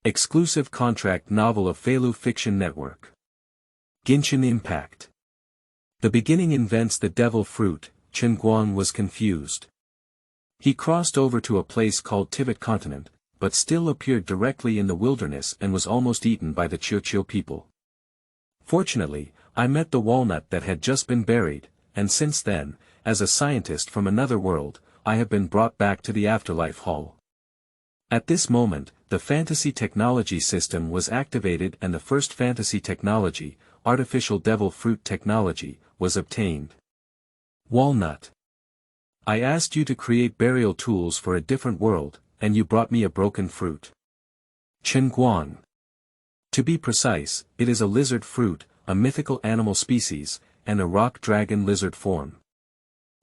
Exclusive contract novel of Feilu Fiction Network. Genshin Impact. The beginning invents the devil fruit. Chen Guang was confused. He crossed over to a place called Tivat Continent, but still appeared directly in the wilderness and was almost eaten by the Qiuqiu people. Fortunately, I met the walnut that had just been buried, and since then, as a scientist from another world, I have been brought back to the afterlife hall. At this moment, the fantasy technology system was activated and the first fantasy technology, artificial devil fruit technology, was obtained. Walnut. I asked you to create burial tools for a different world, and you brought me a broken fruit. Chen Guang. To be precise, it is a lizard fruit, a mythical animal species, and a rock dragon lizard form.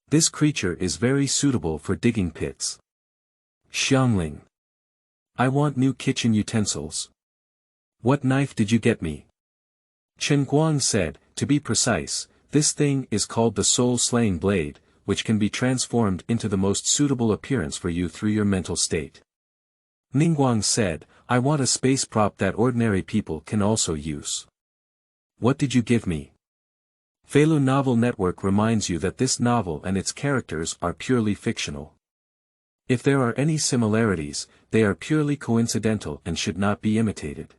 This creature is very suitable for digging pits. Xiangling. I want new kitchen utensils. What knife did you get me? Chen Guang said, to be precise, this thing is called the soul-slaying blade, which can be transformed into the most suitable appearance for you through your mental state. Ningguang said, I want a space prop that ordinary people can also use. What did you give me? Feilu Novel Network reminds you that this novel and its characters are purely fictional. If there are any similarities, they are purely coincidental and should not be imitated.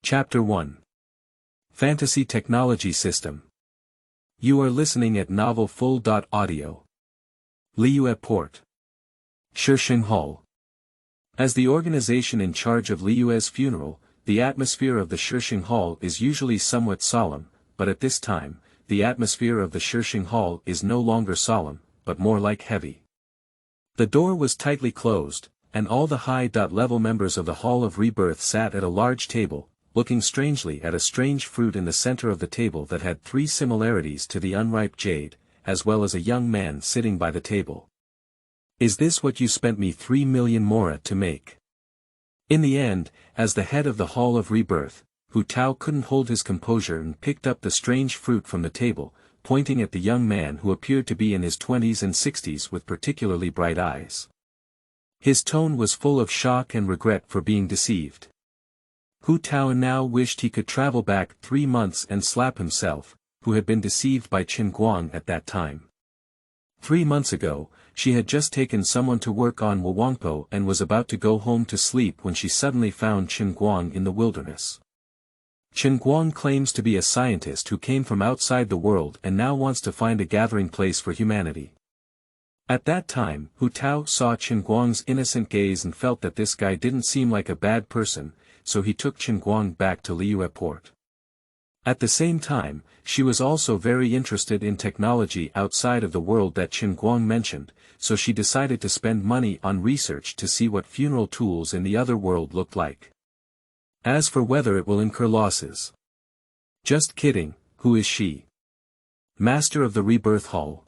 Chapter 1. Fantasy Technology System. You are listening at novelfull.audio. Liyue Port. Shixing Hall. As the organization in charge of Liyue's funeral, the atmosphere of the Shixing Hall is usually somewhat solemn, but at this time, the atmosphere of the Shixing Hall is no longer solemn, but more like heavy. The door was tightly closed, and all the high-level members of the Hall of Rebirth sat at a large table, looking strangely at a strange fruit in the center of the table that had 3 similarities to the unripe jade, as well as a young man sitting by the table. Is this what you spent me 3 million mora to make? In the end, as the head of the Hall of Rebirth, Hu Tao couldn't hold his composure and picked up the strange fruit from the table, pointing at the young man who appeared to be in his 20s and 60s with particularly bright eyes. His tone was full of shock and regret for being deceived. Hu Tao now wished he could travel back 3 months and slap himself, who had been deceived by Chen Guang at that time. 3 months ago, she had just taken someone to work on Wangpo and was about to go home to sleep when she suddenly found Chen Guang in the wilderness. Chen Guang claims to be a scientist who came from outside the world and now wants to find a gathering place for humanity. At that time, Hu Tao saw Chen Guang's innocent gaze and felt that this guy didn't seem like a bad person, so he took Chen Guang back to Liyue Port. At the same time, she was also very interested in technology outside of the world that Chen Guang mentioned, so she decided to spend money on research to see what funeral tools in the other world looked like. As for whether it will incur losses. Just kidding, who is she? Master of the Rebirth Hall.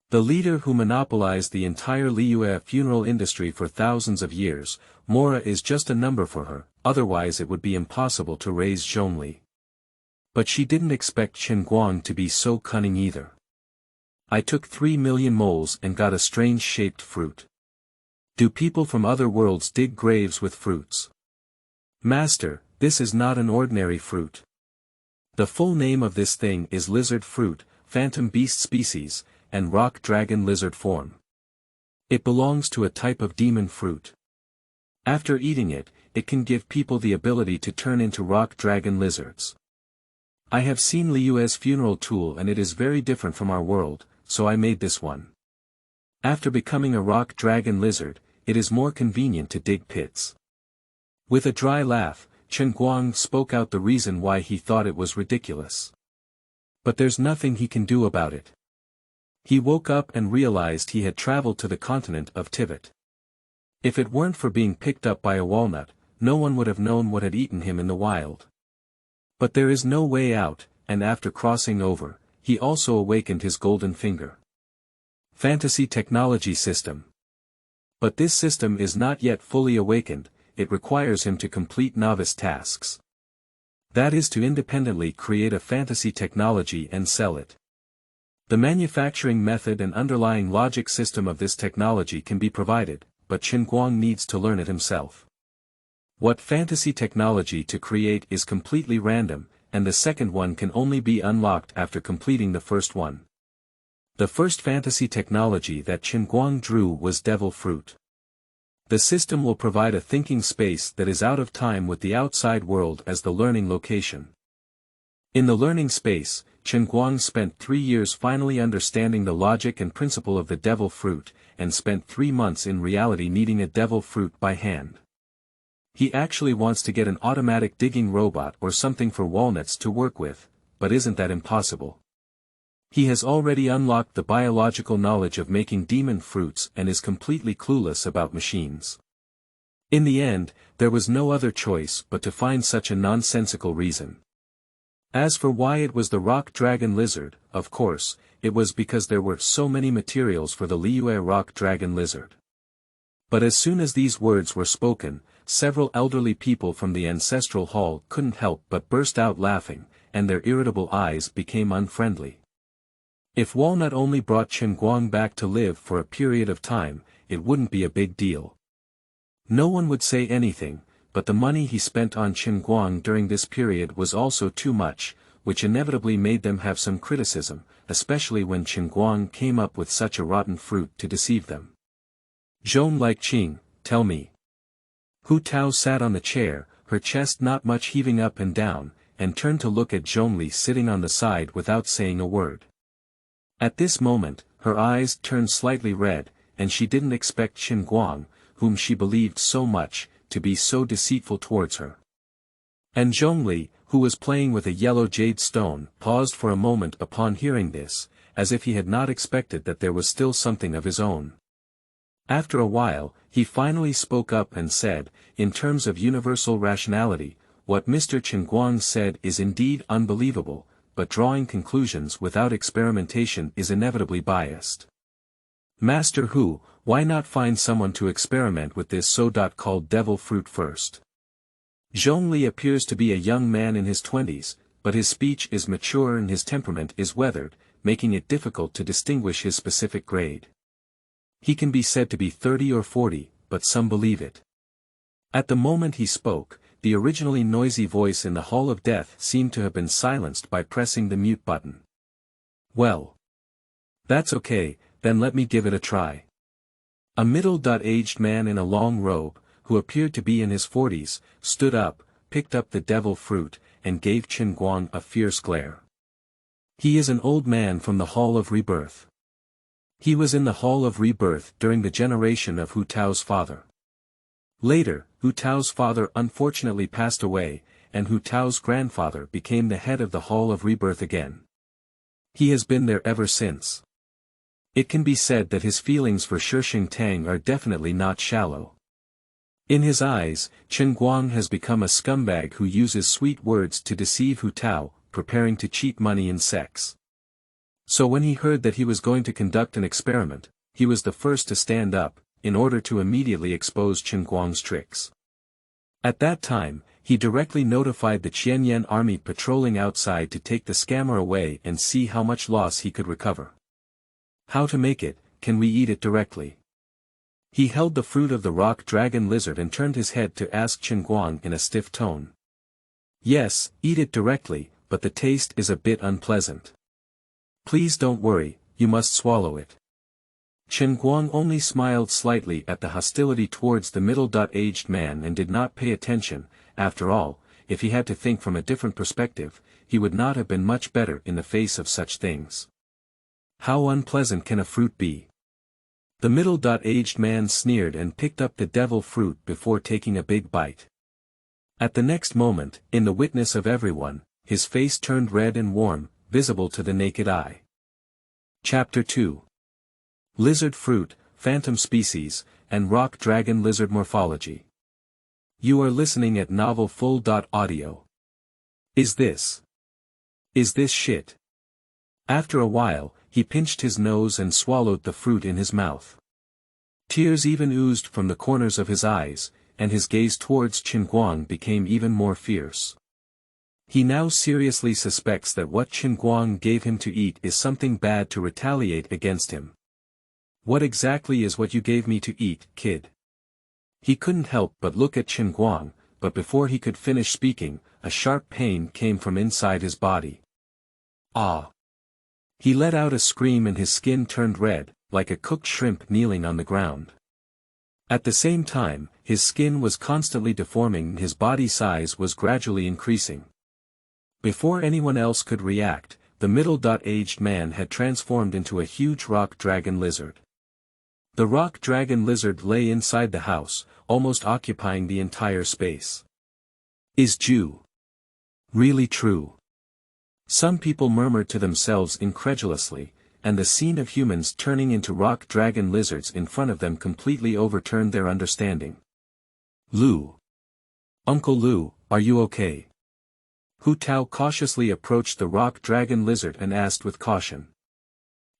The leader who monopolized the entire Liyue funeral industry for thousands of years, mora is just a number for her, otherwise it would be impossible to raise Zhongli. But she didn't expect Chen Guang to be so cunning either. I took 3 million moles and got a strange-shaped fruit. Do people from other worlds dig graves with fruits? Master, this is not an ordinary fruit. The full name of this thing is lizard fruit, phantom beast species, and rock dragon lizard form. It belongs to a type of demon fruit. After eating it, it can give people the ability to turn into rock dragon lizards. I have seen Liyue's funeral tool and it is very different from our world, so I made this one. After becoming a rock dragon lizard, it is more convenient to dig pits. With a dry laugh, Chen Guang spoke out the reason why he thought it was ridiculous. But there's nothing he can do about it. He woke up and realized he had traveled to the continent of Tivat. If it weren't for being picked up by a walnut, no one would have known what had eaten him in the wild. But there is no way out, and after crossing over, he also awakened his golden finger. Fantasy Technology System. But this system is not yet fully awakened, it requires him to complete novice tasks. That is to independently create a fantasy technology and sell it. The manufacturing method and underlying logic system of this technology can be provided, but Chen Guang needs to learn it himself. What fantasy technology to create is completely random, and the second one can only be unlocked after completing the first one. The first fantasy technology that Chen Guang drew was devil fruit. The system will provide a thinking space that is out of time with the outside world as the learning location. In the learning space, Chen Guang spent 3 years finally understanding the logic and principle of the devil fruit, and spent 3 months in reality kneading a devil fruit by hand. He actually wants to get an automatic digging robot or something for Walnuts to work with, but isn't that impossible? He has already unlocked the biological knowledge of making demon fruits and is completely clueless about machines. In the end, there was no other choice but to find such a nonsensical reason. As for why it was the rock dragon lizard, of course, it was because there were so many materials for the Liyue rock dragon lizard. But as soon as these words were spoken, several elderly people from the ancestral hall couldn't help but burst out laughing, and their irritable eyes became unfriendly. If Walnut only brought Chen Guang back to live for a period of time, it wouldn't be a big deal. No one would say anything, but the money he spent on Chen Guang during this period was also too much, which inevitably made them have some criticism, especially when Chen Guang came up with such a rotten fruit to deceive them. Zhong like Qing, tell me. Hu Tao sat on the chair, her chest not much heaving up and down, and turned to look at Zhongli sitting on the side without saying a word. At this moment, her eyes turned slightly red, and she didn't expect Chen Guang, whom she believed so much, to be so deceitful towards her. And Zhongli, who was playing with a yellow jade stone, paused for a moment upon hearing this, as if he had not expected that there was still something of his own. After a while, he finally spoke up and said, in terms of universal rationality, what Mr. Chen Guang said is indeed unbelievable, but drawing conclusions without experimentation is inevitably biased. Master Hu, why not find someone to experiment with this so-called devil fruit first? Zhongli appears to be a young man in his 20s, but his speech is mature and his temperament is weathered, making it difficult to distinguish his specific grade. He can be said to be 30 or 40, but some believe it. At the moment he spoke, the originally noisy voice in the Hall of Death seemed to have been silenced by pressing the mute button. Well. That's okay, then let me give it a try. A middle-aged man in a long robe, who appeared to be in his 40s, stood up, picked up the devil fruit, and gave Chen Guang a fierce glare. He is an old man from the Hall of Rebirth. He was in the Hall of Rebirth during the generation of Hu Tao's father. Later, Hu Tao's father unfortunately passed away, and Hu Tao's grandfather became the head of the Hall of Rebirth again. He has been there ever since. It can be said that his feelings for Shixing Tang are definitely not shallow. In his eyes, Chen Guang has become a scumbag who uses sweet words to deceive Hu Tao, preparing to cheat money in sex. So when he heard that he was going to conduct an experiment, he was the first to stand up, in order to immediately expose Chen Guang's tricks. At that time, he directly notified the Qianyan army patrolling outside to take the scammer away and see how much loss he could recover. How to make it, can we eat it directly? He held the fruit of the rock dragon lizard and turned his head to ask Chen Guang in a stiff tone. Yes, eat it directly, but the taste is a bit unpleasant. Please don't worry, you must swallow it. Chen Guang only smiled slightly at the hostility towards the middle-aged man and did not pay attention. After all, if he had to think from a different perspective, he would not have been much better in the face of such things. How unpleasant can a fruit be? The middle-aged man sneered and picked up the devil fruit before taking a big bite. At the next moment, in the witness of everyone, his face turned red and warm, visible to the naked eye. Chapter 2. Lizard Fruit, Phantom Species, and Rock Dragon Lizard Morphology. You are listening at novelfull.audio. Is this shit? After a while, he pinched his nose and swallowed the fruit in his mouth. Tears even oozed from the corners of his eyes, and his gaze towards Chen Guang became even more fierce. He now seriously suspects that what Chen Guang gave him to eat is something bad to retaliate against him. What exactly is what you gave me to eat, kid? He couldn't help but look at Chen Guang, but before he could finish speaking, a sharp pain came from inside his body. Ah! He let out a scream and his skin turned red, like a cooked shrimp kneeling on the ground. At the same time, his skin was constantly deforming and his body size was gradually increasing. Before anyone else could react, the middle-aged man had transformed into a huge rock dragon lizard. The rock dragon lizard lay inside the house, almost occupying the entire space. Is Jew really true? Some people murmured to themselves incredulously, and the scene of humans turning into rock dragon lizards in front of them completely overturned their understanding. Lu. Uncle Lu, are you okay? Hu Tao cautiously approached the rock dragon lizard and asked with caution.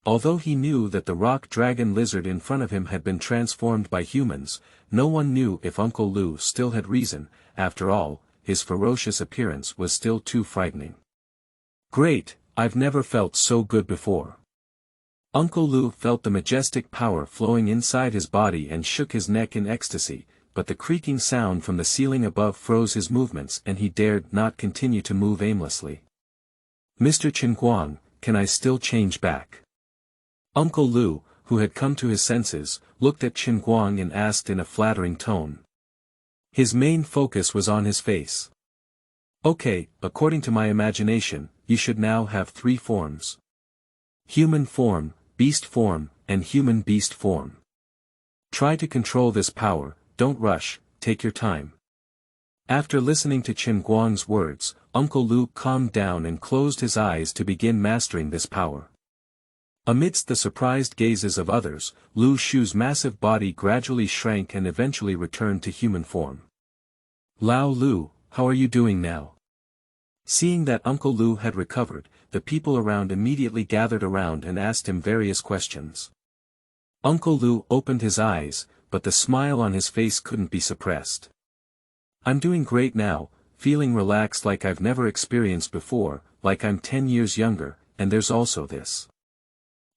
Although he knew that the rock dragon lizard in front of him had been transformed by humans, no one knew if Uncle Lu still had reason. After all, his ferocious appearance was still too frightening. Great, I've never felt so good before. Uncle Lu felt the majestic power flowing inside his body and shook his neck in ecstasy, but the creaking sound from the ceiling above froze his movements and he dared not continue to move aimlessly. Mr. Chen Guang, can I still change back? Uncle Lu, who had come to his senses, looked at Chen Guang and asked in a flattering tone. His main focus was on his face. Okay, according to my imagination, you should now have 3 forms. Human form, beast form, and human beast form. Try to control this power, don't rush, take your time. After listening to Chen Guang's words, Uncle Lu calmed down and closed his eyes to begin mastering this power. Amidst the surprised gazes of others, Lu Shu's massive body gradually shrank and eventually returned to human form. Lao Lu, how are you doing now? Seeing that Uncle Lu had recovered, the people around immediately gathered around and asked him various questions. Uncle Lu opened his eyes, but the smile on his face couldn't be suppressed. I'm doing great now, feeling relaxed like I've never experienced before, like I'm 10 years younger, and there's also this.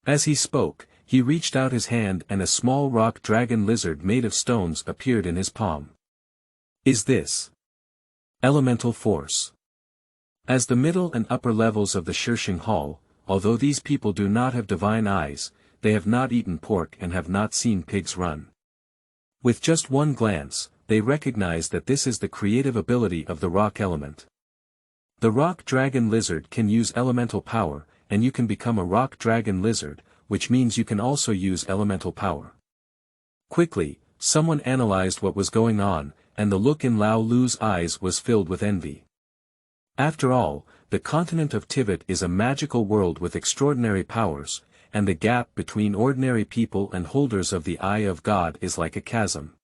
As he spoke, he reached out his hand and a small rock dragon lizard made of stones appeared in his palm. Is this elemental force? As the middle and upper levels of the Shishing Hall, although these people do not have divine eyes, they have not eaten pork and have not seen pigs run. With just one glance, they recognize that this is the creative ability of the rock element. The rock dragon lizard can use elemental power, and you can become a rock dragon lizard, which means you can also use elemental power. Quickly, someone analyzed what was going on, and the look in Lao Lu's eyes was filled with envy. After all, the continent of Tivat is a magical world with extraordinary powers, and the gap between ordinary people and holders of the Eye of God is like a chasm.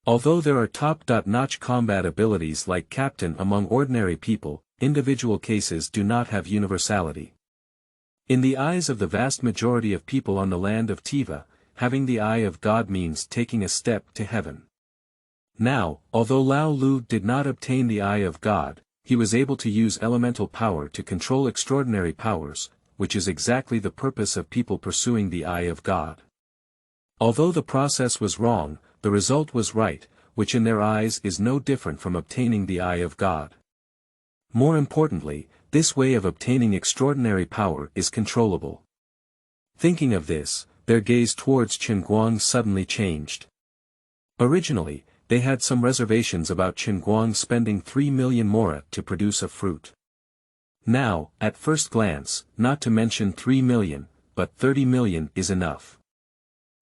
Although there are top-notch combat abilities like Captain among ordinary people, individual cases do not have universality. In the eyes of the vast majority of people on the land of Tiva, having the Eye of God means taking a step to heaven. Now, although Lao Lu did not obtain the Eye of God, he was able to use elemental power to control extraordinary powers, which is exactly the purpose of people pursuing the Eye of God. Although the process was wrong, the result was right, which in their eyes is no different from obtaining the Eye of God. More importantly, this way of obtaining extraordinary power is controllable. Thinking of this, their gaze towards Chen Guang suddenly changed. Originally, they had some reservations about Chen Guang spending 3 million mora to produce a fruit. Now, at first glance, not to mention 3 million, but 30 million is enough.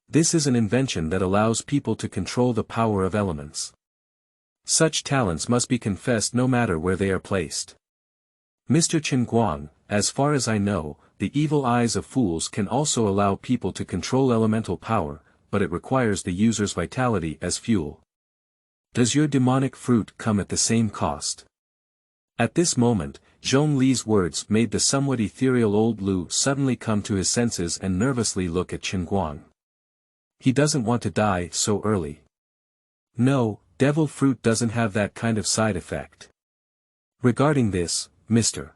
This is an invention that allows people to control the power of elements. Such talents must be confessed no matter where they are placed. Mr. Chen Guang, as far as I know, the evil eyes of fools can also allow people to control elemental power, but it requires the user's vitality as fuel. Does your demonic fruit come at the same cost? At this moment, Zhong Li's words made the somewhat ethereal old Lu suddenly come to his senses and nervously look at Chen Guang. He doesn't want to die so early. No, devil fruit doesn't have that kind of side effect. Regarding this, Mr.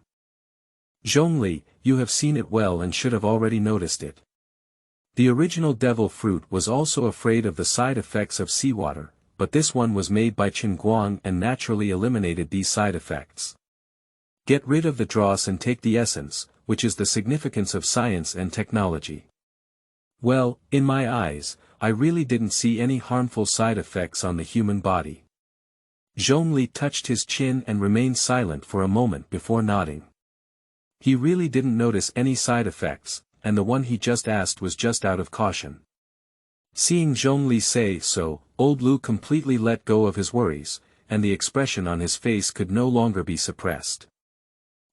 Zhongli, you have seen it well and should have already noticed it. The original devil fruit was also afraid of the side effects of seawater, but this one was made by Chen Guang and naturally eliminated these side effects. Get rid of the dross and take the essence, which is the significance of science and technology. Well, in my eyes, I really didn't see any harmful side effects on the human body. Zhongli touched his chin and remained silent for a moment before nodding. He really didn't notice any side effects, and the one he just asked was just out of caution. Seeing Zhongli say so, old Lu completely let go of his worries, and the expression on his face could no longer be suppressed.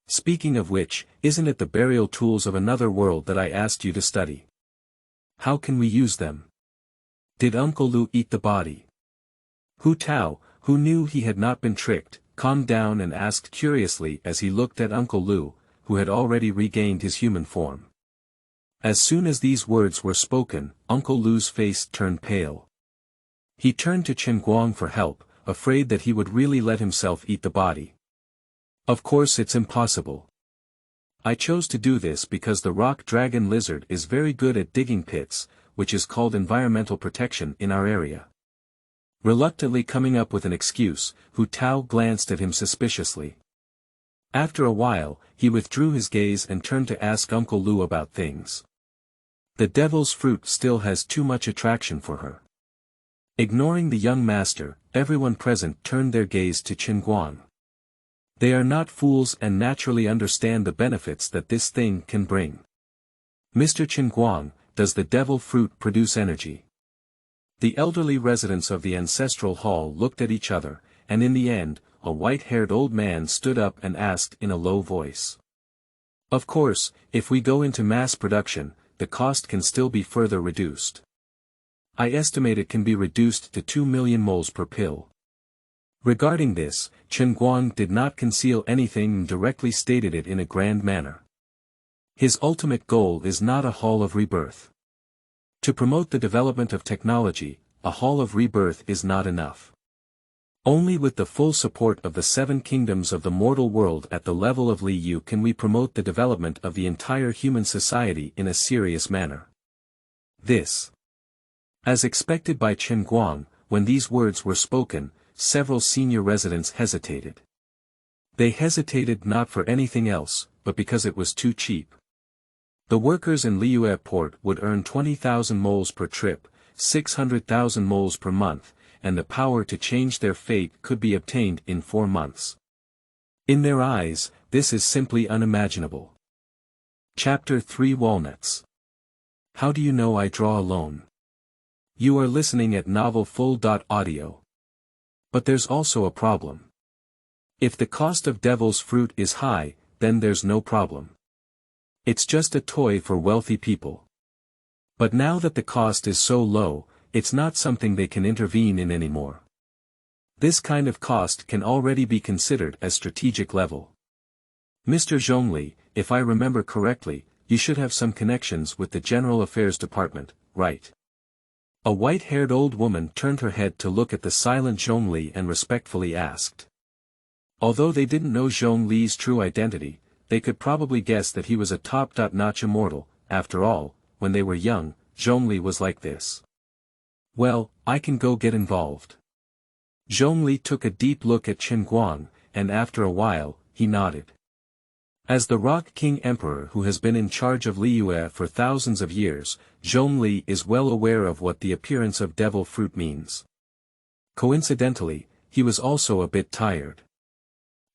Speaking of which, isn't it the burial tools of another world that I asked you to study? How can we use them? Did Uncle Lu eat the body? Hu Tao, who knew he had not been tricked, calmed down and asked curiously as he looked at Uncle Lu, who had already regained his human form. As soon as these words were spoken, Uncle Lu's face turned pale. He turned to Chen Guang for help, afraid that he would really let himself eat the body. Of course it's impossible. I chose to do this because the rock dragon lizard is very good at digging pits, which is called environmental protection in our area. Reluctantly coming up with an excuse, Hu Tao glanced at him suspiciously. After a while, he withdrew his gaze and turned to ask Uncle Lu about things. The devil's fruit still has too much attraction for her. Ignoring the young master, everyone present turned their gaze to Chen Guang. They are not fools and naturally understand the benefits that this thing can bring. Mr. Chen Guang, does the devil fruit produce energy? The elderly residents of the ancestral hall looked at each other, and in the end, a white-haired old man stood up and asked in a low voice. Of course, if we go into mass production, the cost can still be further reduced. I estimate it can be reduced to 2 million moles per pill. Regarding this, Chen Guang did not conceal anything and directly stated it in a grand manner. His ultimate goal is not a hall of rebirth. To promote the development of technology, a hall of rebirth is not enough. Only with the full support of the 7 kingdoms of the mortal world at the level of Liu can we promote the development of the entire human society in a serious manner. This. As expected by Chen Guang, when these words were spoken, several senior residents hesitated. They hesitated not for anything else, but because it was too cheap. The workers in Liyue port would earn 20,000 moles per trip, 600,000 moles per month, and the power to change their fate could be obtained in 4 months. In their eyes, this is simply unimaginable. Chapter 3 Walnuts. How do you know I draw alone? You are listening at novelfull.audio. But there's also a problem. If the cost of devil's fruit is high, then there's no problem. It's just a toy for wealthy people. But now that the cost is so low, it's not something they can intervene in anymore. This kind of cost can already be considered as strategic level. Mr. Zhongli, if I remember correctly, you should have some connections with the General Affairs Department, right? A white-haired old woman turned her head to look at the silent Zhongli and respectfully asked. Although they didn't know Zhongli's true identity, they could probably guess that he was a top-notch immortal. After all, when they were young, Zhongli was like this. Well, I can go get involved. Zhongli took a deep look at Chen Guang, and after a while, he nodded. As the Rock King Emperor who has been in charge of Liyue for thousands of years, Zhongli is well aware of what the appearance of devil fruit means. Coincidentally, he was also a bit tired.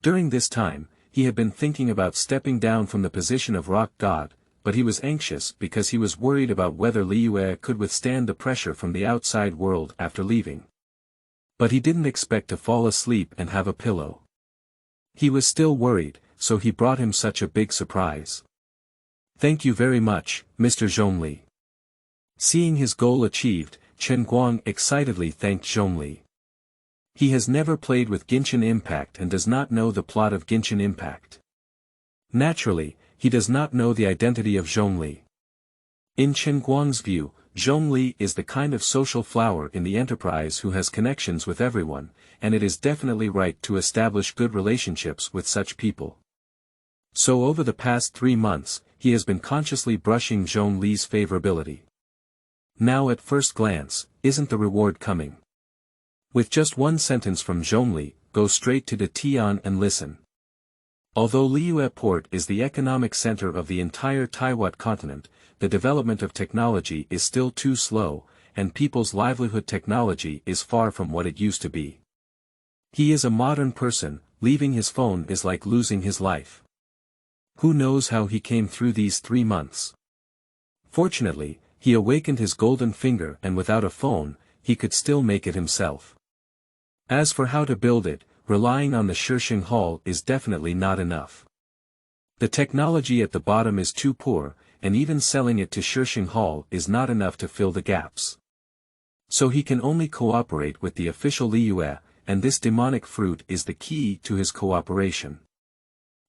During this time, he had been thinking about stepping down from the position of rock god, but he was anxious because he was worried about whether Liyue could withstand the pressure from the outside world after leaving. But he didn't expect to fall asleep and have a pillow. He was still worried, so he brought him such a big surprise. Thank you very much, Mr. Zhongli. Seeing his goal achieved, Chen Guang excitedly thanked Zhongli. He has never played with Genshin Impact and does not know the plot of Genshin Impact. Naturally, he does not know the identity of Zhongli. In Chen Guang's view, Zhongli is the kind of social flower in the enterprise who has connections with everyone, and it is definitely right to establish good relationships with such people. So over the past 3 months, he has been consciously brushing Zhongli's favorability. Now at first glance, isn't the reward coming? With just one sentence from Zhongli, go straight to the Tian and listen. Although Liyue Port is the economic center of the entire Tivat Continent, the development of technology is still too slow, and people's livelihood technology is far from what it used to be. He is a modern person, leaving his phone is like losing his life. Who knows how he came through these 3 months? Fortunately, he awakened his golden finger and without a phone, he could still make it himself. As for how to build it, relying on the Shisheng Hall is definitely not enough. The technology at the bottom is too poor, and even selling it to Shisheng Hall is not enough to fill the gaps. So he can only cooperate with the official Liyue, and this demonic fruit is the key to his cooperation.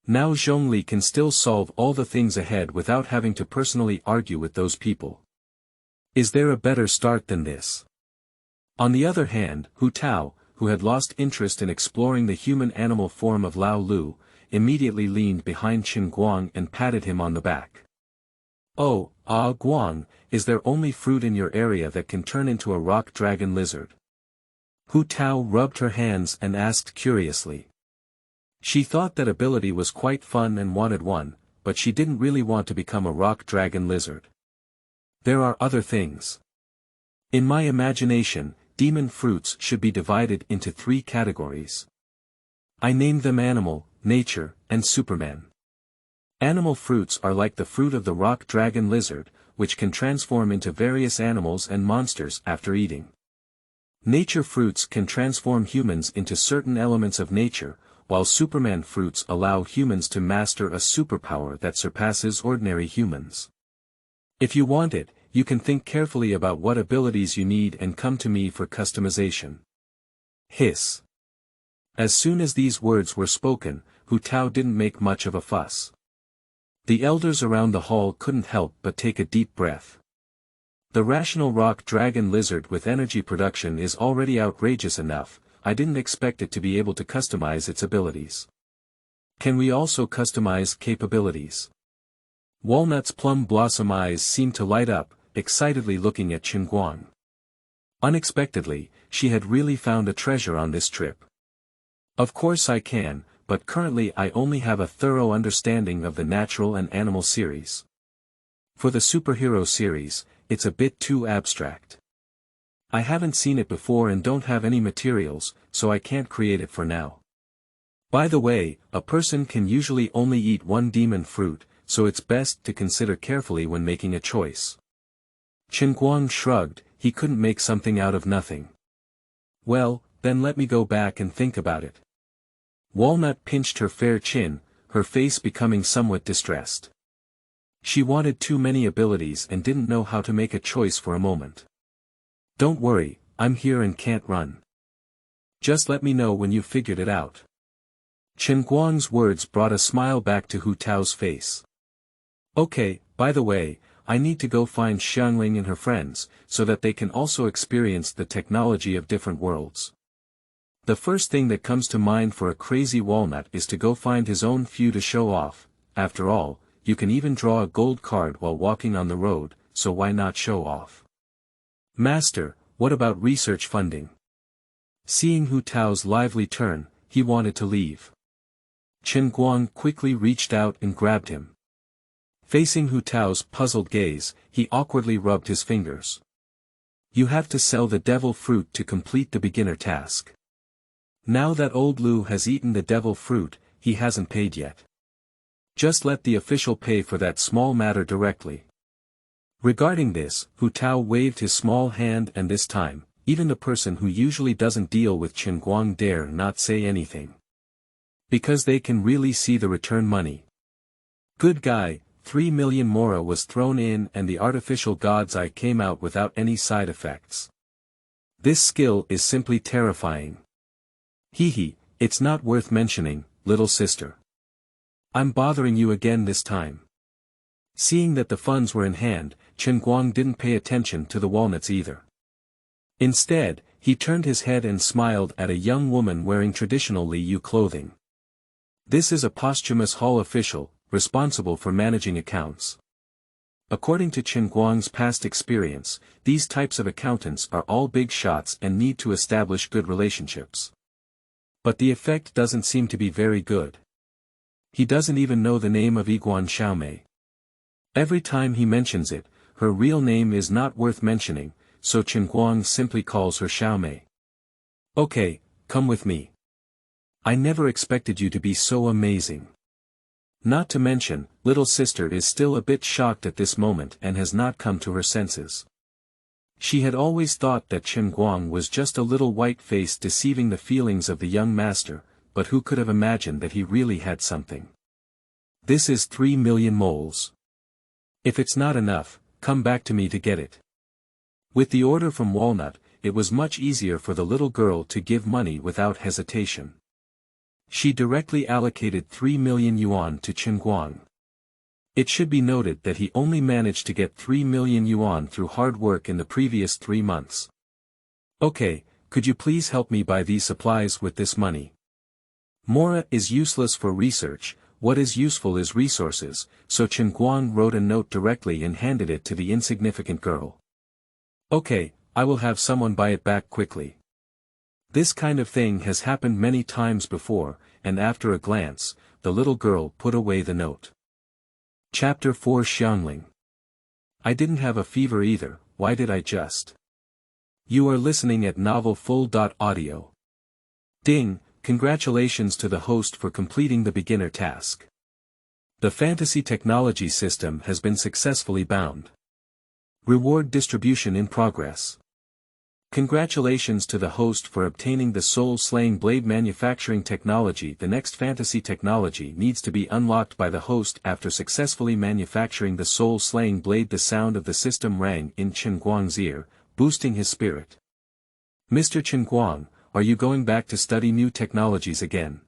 Now Zhongli can still solve all the things ahead without having to personally argue with those people. Is there a better start than this? On the other hand, Hu Tao, who had lost interest in exploring the human-animal form of Lao Lu, immediately leaned behind Chen Guang and patted him on the back. Oh, Guang, is there only fruit in your area that can turn into a rock dragon lizard? Hu Tao rubbed her hands and asked curiously. She thought that ability was quite fun and wanted one, but she didn't really want to become a rock dragon lizard. There are other things. In my imagination, demon fruits should be divided into 3 categories. I named them animal, nature, and Superman. Animal fruits are like the fruit of the rock dragon lizard, which can transform into various animals and monsters after eating. Nature fruits can transform humans into certain elements of nature, while Superman fruits allow humans to master a superpower that surpasses ordinary humans. If you want it, you can think carefully about what abilities you need and come to me for customization. Hiss. As soon as these words were spoken, Hu Tao didn't make much of a fuss. The elders around the hall couldn't help but take a deep breath. The rational rock dragon lizard with energy production is already outrageous enough, I didn't expect it to be able to customize its abilities. Can we also customize capabilities? Walnut's plum blossom eyes seemed to light up, excitedly looking at Chen Guang. Unexpectedly, she had really found a treasure on this trip. Of course I can, but currently I only have a thorough understanding of the natural and animal series. For the superhero series, it's a bit too abstract. I haven't seen it before and don't have any materials, so I can't create it for now. By the way, a person can usually only eat one demon fruit, so it's best to consider carefully when making a choice. Chen Guang shrugged, he couldn't make something out of nothing. Well, then let me go back and think about it. Walnut pinched her fair chin, her face becoming somewhat distressed. She wanted too many abilities and didn't know how to make a choice for a moment. Don't worry, I'm here and can't run. Just let me know when you've figured it out. Chen Guang's words brought a smile back to Hu Tao's face. Okay, by the way, I need to go find Xiangling and her friends, so that they can also experience the technology of different worlds. The first thing that comes to mind for a crazy walnut is to go find his own few to show off. After all, you can even draw a gold card while walking on the road, so why not show off? Master, what about research funding? Seeing Hu Tao's lively turn, he wanted to leave. Chen Guang quickly reached out and grabbed him. Facing Hu Tao's puzzled gaze, he awkwardly rubbed his fingers. You have to sell the devil fruit to complete the beginner task. Now that old Lu has eaten the devil fruit, he hasn't paid yet. Just let the official pay for that small matter directly. Regarding this, Hu Tao waved his small hand and this time, even the person who usually doesn't deal with Chen Guang dare not say anything. Because they can really see the return money. Good guy, 3 million mora was thrown in and the artificial god's eye came out without any side effects. This skill is simply terrifying. Hee, it's not worth mentioning, little sister. I'm bothering you again this time. Seeing that the funds were in hand, Chen Guang didn't pay attention to the walnuts either. Instead, he turned his head and smiled at a young woman wearing traditional Liu clothing. This is a posthumous hall official, responsible for managing accounts. According to Chen Guang's past experience, these types of accountants are all big shots and need to establish good relationships. But the effect doesn't seem to be very good. He doesn't even know the name of Yiguan Xiaomei. Every time he mentions it, her real name is not worth mentioning, so Chen Guang simply calls her Xiaomei. Okay, come with me. I never expected you to be so amazing. Not to mention, little sister is still a bit shocked at this moment and has not come to her senses. She had always thought that Chen Guang was just a little white face deceiving the feelings of the young master, but who could have imagined that he really had something? This is 3 million moles. If it's not enough, come back to me to get it. With the order from Walnut, it was much easier for the little girl to give money without hesitation. She directly allocated 3 million yuan to Chen Guang. It should be noted that he only managed to get 3 million yuan through hard work in the previous 3 months. Okay, could you please help me buy these supplies with this money? Mora is useless for research, what is useful is resources, so Chen Guang wrote a note directly and handed it to the insignificant girl. Okay, I will have someone buy it back quickly. This kind of thing has happened many times before, and after a glance, the little girl put away the note. Chapter 4 Xiangling. I didn't have a fever either, why did I just? You are listening at novelfull.audio. Ding, congratulations to the host for completing the beginner task. The fantasy technology system has been successfully bound. Reward distribution in progress. Congratulations to the host for obtaining the soul-slaying blade manufacturing technology. The next fantasy technology needs to be unlocked by the host after successfully manufacturing the soul-slaying blade. The sound of the system rang in Chen Guang's ear, boosting his spirit. Mr. Chen Guang, are you going back to study new technologies again?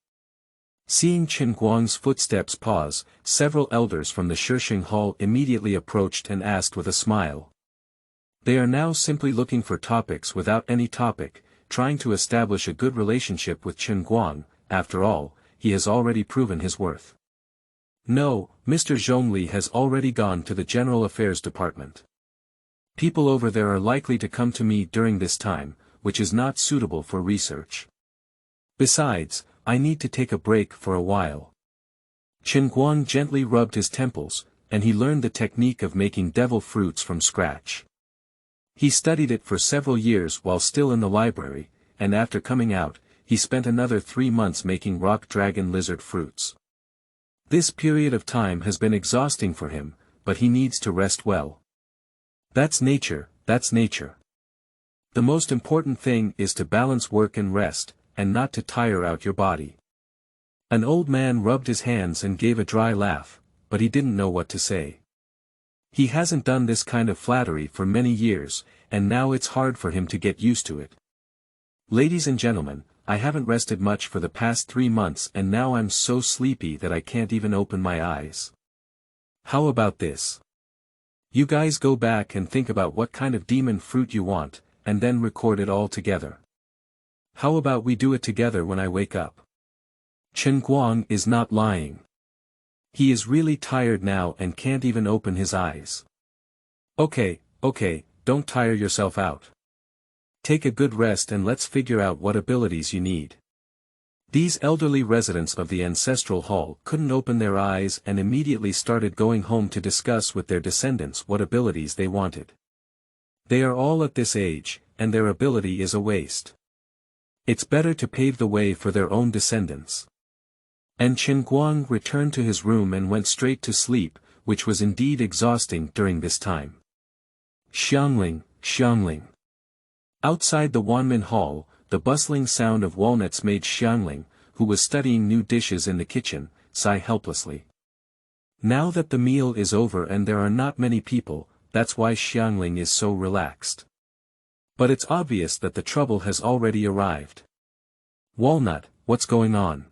Seeing Chen Guang's footsteps pause, several elders from the Shixing Hall immediately approached and asked with a smile. They are now simply looking for topics without any topic, trying to establish a good relationship with Chen Guang. After all, he has already proven his worth. No, Mr. Zhongli has already gone to the General Affairs Department. People over there are likely to come to me during this time, which is not suitable for research. Besides, I need to take a break for a while. Chen Guang gently rubbed his temples, and he learned the technique of making devil fruits from scratch. He studied it for several years while still in the library, and after coming out, he spent another 3 months making rock dragon lizard fruits. This period of time has been exhausting for him, but he needs to rest well. That's nature, that's nature. The most important thing is to balance work and rest, and not to tire out your body. An old man rubbed his hands and gave a dry laugh, but he didn't know what to say. He hasn't done this kind of flattery for many years, and now it's hard for him to get used to it. Ladies and gentlemen, I haven't rested much for the past 3 months and now I'm so sleepy that I can't even open my eyes. How about this? You guys go back and think about what kind of demon fruit you want, and then record it all together. How about we do it together when I wake up? Chen Guang is not lying. He is really tired now and can't even open his eyes. Okay, don't tire yourself out. Take a good rest and let's figure out what abilities you need. These elderly residents of the ancestral hall couldn't open their eyes and immediately started going home to discuss with their descendants what abilities they wanted. They are all at this age, and their ability is a waste. It's better to pave the way for their own descendants. And Chen Guang returned to his room and went straight to sleep, which was indeed exhausting during this time. Xiangling. Outside the Wanmin Hall, the bustling sound of walnuts made Xiangling, who was studying new dishes in the kitchen, sigh helplessly. Now that the meal is over and there are not many people, that's why Xiangling is so relaxed. But it's obvious that the trouble has already arrived. Walnut, what's going on?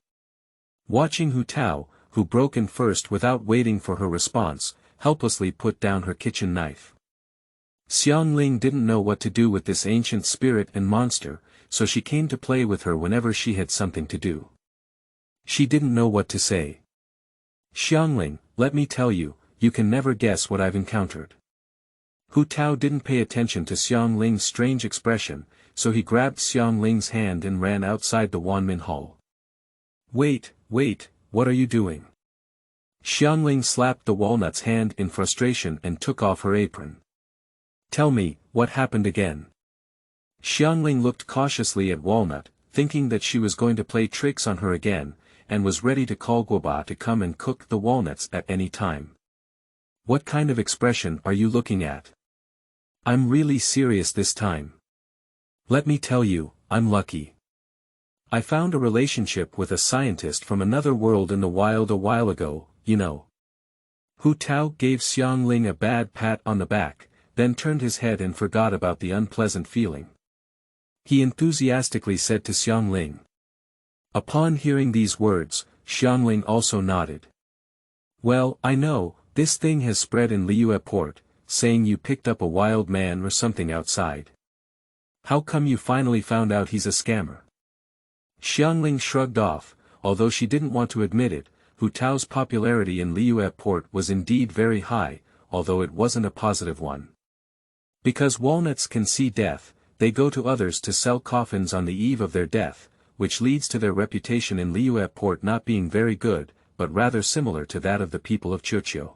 Watching Hu Tao, who broke in first without waiting for her response, helplessly put down her kitchen knife. Xiangling didn't know what to do with this ancient spirit and monster, so she came to play with her whenever she had something to do. She didn't know what to say. Xiangling, let me tell you, you can never guess what I've encountered. Hu Tao didn't pay attention to Xiangling's strange expression, so he grabbed Xiangling's hand and ran outside the Wanmin Hall. Wait, what are you doing? Xiangling slapped the Walnut's hand in frustration and took off her apron. Tell me, what happened again? Xiangling looked cautiously at Walnut, thinking that she was going to play tricks on her again, and was ready to call Guoba to come and cook the walnuts at any time. What kind of expression are you looking at? I'm really serious this time. Let me tell you, I'm lucky. I found a relationship with a scientist from another world in the wild a while ago, you know. Hu Tao gave Xiangling a bad pat on the back, then turned his head and forgot about the unpleasant feeling. He enthusiastically said to Xiangling. Upon hearing these words, Xiangling also nodded. Well, I know, this thing has spread in Liyue port, saying you picked up a wild man or something outside. How come you finally found out he's a scammer? Xiangling shrugged off, although she didn't want to admit it. Hu Tao's popularity in Liyue port was indeed very high, although it wasn't a positive one. Because walnuts can see death, they go to others to sell coffins on the eve of their death, which leads to their reputation in Liyue port not being very good, but rather similar to that of the people of Qiuqiu.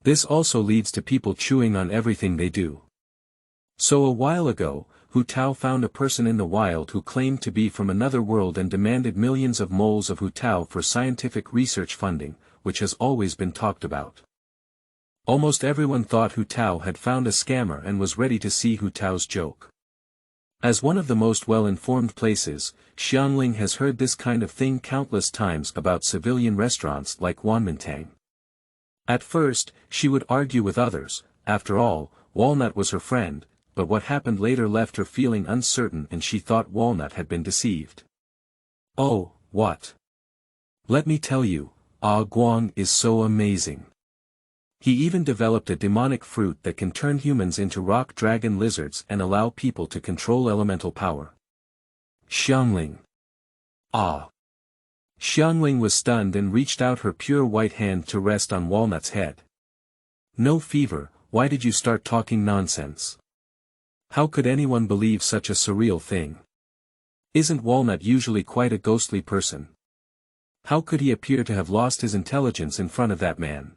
This also leads to people chewing on everything they do. So a while ago, Hu Tao found a person in the wild who claimed to be from another world and demanded millions of moles of Hu Tao for scientific research funding, which has always been talked about. Almost everyone thought Hu Tao had found a scammer and was ready to see Hu Tao's joke. As one of the most well-informed places, Xiangling has heard this kind of thing countless times about civilian restaurants like Wanmintang. At first, she would argue with others. After all, Walnut was her friend, but what happened later left her feeling uncertain and she thought Walnut had been deceived. Oh, what? Let me tell you, Guang is so amazing. He even developed a demonic fruit that can turn humans into rock dragon lizards and allow people to control elemental power. Xiangling. Xiangling was stunned and reached out her pure white hand to rest on Walnut's head. No fever, why did you start talking nonsense? How could anyone believe such a surreal thing? Isn't Walnut usually quite a ghostly person? How could he appear to have lost his intelligence in front of that man?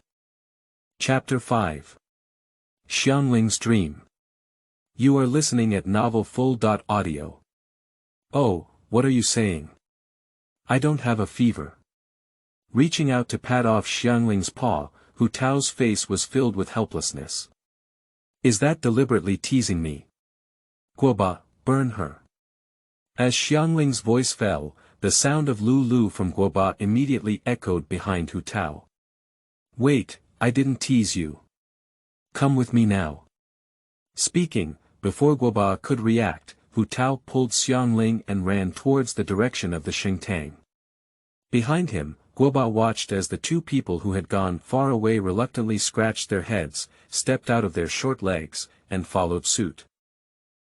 Chapter 5. Xiangling's Dream. You are listening at novelfull.audio. Oh, what are you saying? I don't have a fever. Reaching out to pat off Xiangling's paw, Hu Tao's face was filled with helplessness. Is that deliberately teasing me? Guoba, burn her. As Xiangling's voice fell, the sound of Lu from Guoba immediately echoed behind Hu Tao. Wait, I didn't tease you. Come with me now. Speaking, before Guoba could react, Hu Tao pulled Xiangling and ran towards the direction of the Xingtang. Behind him, Guoba watched as the two people who had gone far away reluctantly scratched their heads, stepped out of their short legs, and followed suit.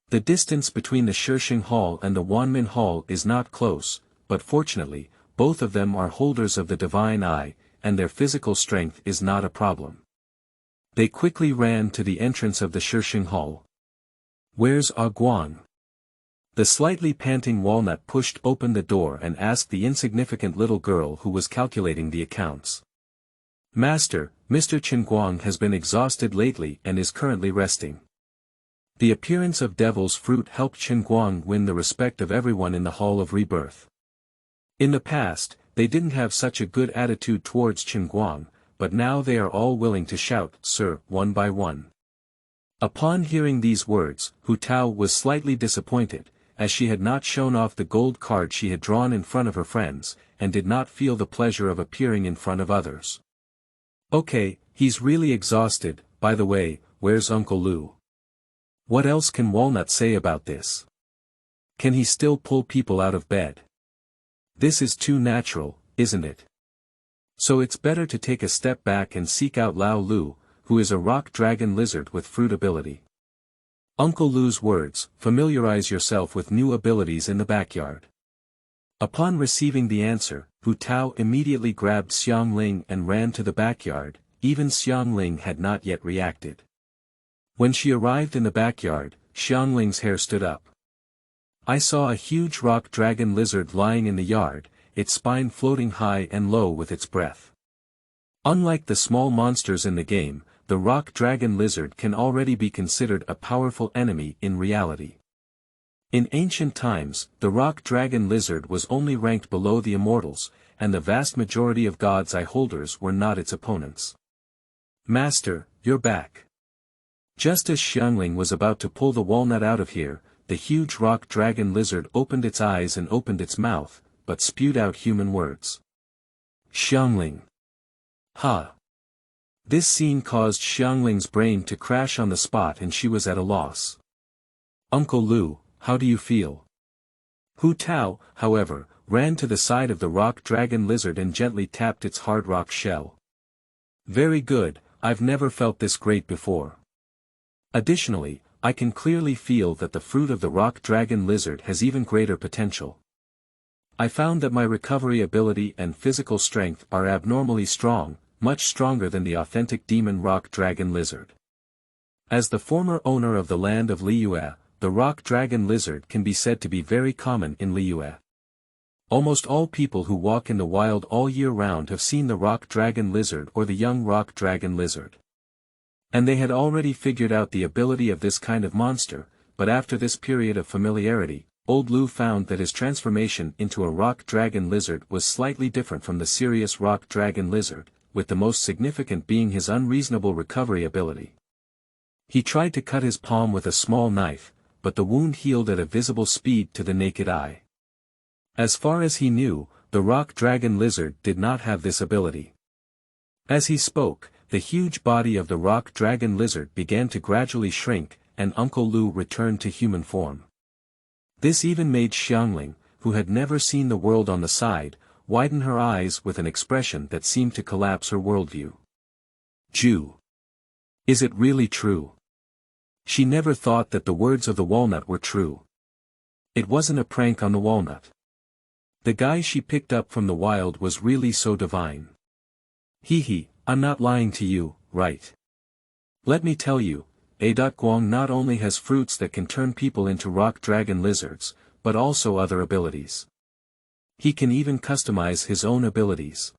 The distance between the Shixing Hall and the Wanmin Hall is not close, but fortunately, both of them are holders of the divine eye, and their physical strength is not a problem. They quickly ran to the entrance of the Shixing Hall. Where's Guang? The slightly panting Walnut pushed open the door and asked the insignificant little girl who was calculating the accounts. Master, Mr. Chen Guang has been exhausted lately and is currently resting. The appearance of Devil's Fruit helped Chen Guang win the respect of everyone in the Hall of Rebirth. In the past, they didn't have such a good attitude towards Chen Guang, but now they are all willing to shout, "Sir," one by one. Upon hearing these words, Hu Tao was slightly disappointed, as she had not shown off the gold card she had drawn in front of her friends, and did not feel the pleasure of appearing in front of others. Okay, he's really exhausted. By the way, where's Uncle Lu? What else can Walnut say about this? Can he still pull people out of bed? This is too natural, isn't it? So it's better to take a step back and seek out Lao Lu, who is a rock dragon lizard with fruit ability. Uncle Lu's words, familiarize yourself with new abilities in the backyard. Upon receiving the answer, Hu Tao immediately grabbed Xiangling and ran to the backyard, even Xiangling had not yet reacted. When she arrived in the backyard, Xiangling's hair stood up. I saw a huge rock dragon lizard lying in the yard, its spine floating high and low with its breath. Unlike the small monsters in the game, the rock dragon lizard can already be considered a powerful enemy in reality. In ancient times, the rock dragon lizard was only ranked below the immortals, and the vast majority of God's Eye holders were not its opponents. Master, you're back. Just as Xiangling was about to pull the walnut out of here, the huge rock dragon lizard opened its eyes and opened its mouth, but spewed out human words. Xiangling. Ha! This scene caused Xiangling's brain to crash on the spot and she was at a loss. Uncle Lu, how do you feel? Hu Tao, however, ran to the side of the rock dragon lizard and gently tapped its hard rock shell. Very good, I've never felt this great before. Additionally, I can clearly feel that the fruit of the rock dragon lizard has even greater potential. I found that my recovery ability and physical strength are abnormally strong, much stronger than the authentic demon rock dragon lizard. As the former owner of the land of Liyue, the rock dragon lizard can be said to be very common in Liyue. Almost all people who walk in the wild all year round have seen the rock dragon lizard or the young rock dragon lizard. And they had already figured out the ability of this kind of monster, but after this period of familiarity, old Lu found that his transformation into a rock dragon lizard was slightly different from the serious rock dragon lizard, with the most significant being his unreasonable recovery ability. He tried to cut his palm with a small knife, but the wound healed at a visible speed to the naked eye. As far as he knew, the rock dragon lizard did not have this ability. As he spoke, the huge body of the rock dragon lizard began to gradually shrink, and Uncle Lu returned to human form. This even made Xiangling, who had never seen the world on the side, widen her eyes with an expression that seemed to collapse her worldview. Jew. Is it really true? She never thought that the words of the walnut were true. It wasn't a prank on the walnut. The guy she picked up from the wild was really so divine. Hee, I'm not lying to you, right? Let me tell you, Guang not only has fruits that can turn people into rock dragon lizards, but also other abilities. He can even customize his own abilities.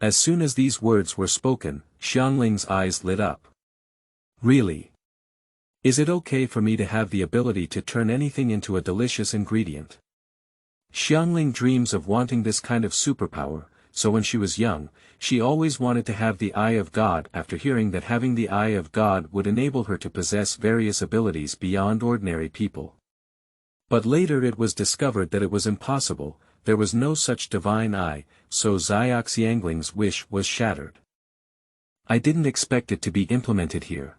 As soon as these words were spoken, Xiangling's eyes lit up. Really? Is it okay for me to have the ability to turn anything into a delicious ingredient? Xiangling dreams of wanting this kind of superpower, so when she was young, she always wanted to have the Eye of God after hearing that having the Eye of God would enable her to possess various abilities beyond ordinary people. But later it was discovered that it was impossible, there was no such divine eye, so Xiangling's wish was shattered. I didn't expect it to be implemented here.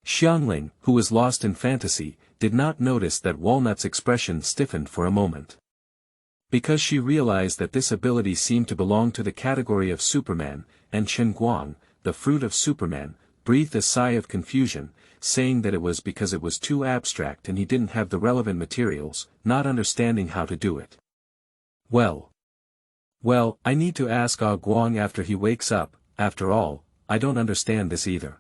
Xiangling, who was lost in fantasy, did not notice that Walnut's expression stiffened for a moment. Because she realized that this ability seemed to belong to the category of Superman, and Chen Guang, the fruit of Superman, breathed a sigh of confusion, saying that it was because it was too abstract and he didn't have the relevant materials, not understanding how to do it. Well, I need to ask Guang after he wakes up, after all, I don't understand this either.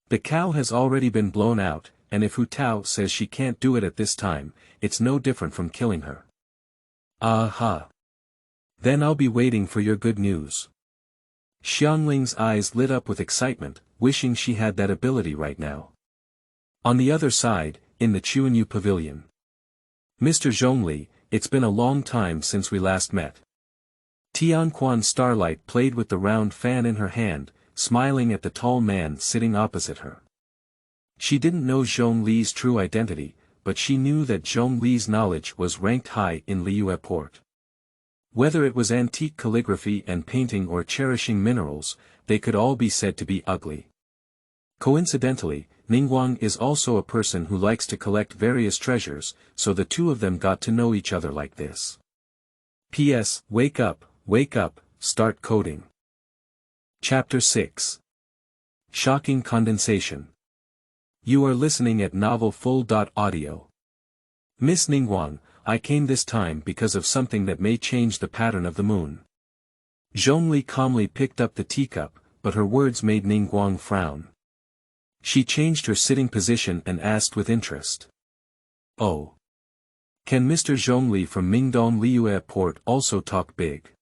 The cow has already been blown out, and if Hu Tao says she can't do it at this time, it's no different from killing her. Aha! Then I'll be waiting for your good news. Xiangling's eyes lit up with excitement, wishing she had that ability right now. On the other side, in the Qiuqiu pavilion. Mr. Zhongli, it's been a long time since we last met. Tianquan Starlight played with the round fan in her hand, smiling at the tall man sitting opposite her. She didn't know Zhongli's true identity, but she knew that Zhongli's knowledge was ranked high in Liyue Port. Whether it was antique calligraphy and painting or cherishing minerals, they could all be said to be ugly. Coincidentally, Ningguang is also a person who likes to collect various treasures, so the two of them got to know each other like this. P.S. Wake up, start coding. Chapter 6. Shocking Condensation. You are listening at novelfull.audio. Miss Ningguang, I came this time because of something that may change the pattern of the moon. Zhongli calmly picked up the teacup, but her words made Ning Guang frown. She changed her sitting position and asked with interest. "Oh. Can Mr. Zhongli from Mingdong Liyue Port also talk big?"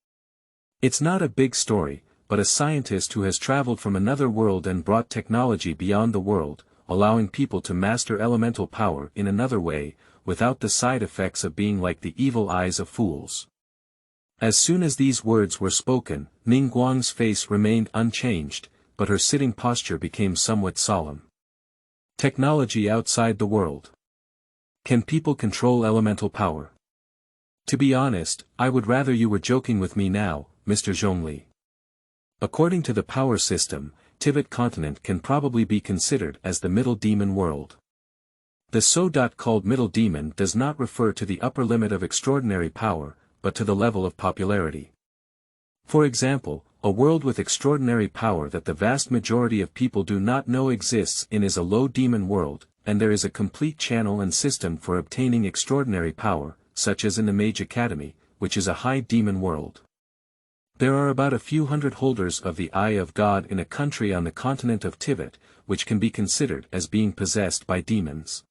"It's not a big story, but a scientist who has traveled from another world and brought technology beyond the world, allowing people to master elemental power in another way, without the side effects of being like the evil eyes of fools." As soon as these words were spoken, Ning Guang's face remained unchanged, but her sitting posture became somewhat solemn. Technology outside the world. Can people control elemental power? To be honest, I would rather you were joking with me now, Mr. Zhongli. According to the power system, Tivat Continent can probably be considered as the middle demon world. The so-called middle demon does not refer to the upper limit of extraordinary power, but to the level of popularity. For example, a world with extraordinary power that the vast majority of people do not know exists in is a low demon world, and there is a complete channel and system for obtaining extraordinary power, such as in the Mage Academy, which is a high demon world. There are about a few hundred holders of the Eye of God in a country on the continent of Tivat, which can be considered as being possessed by demons.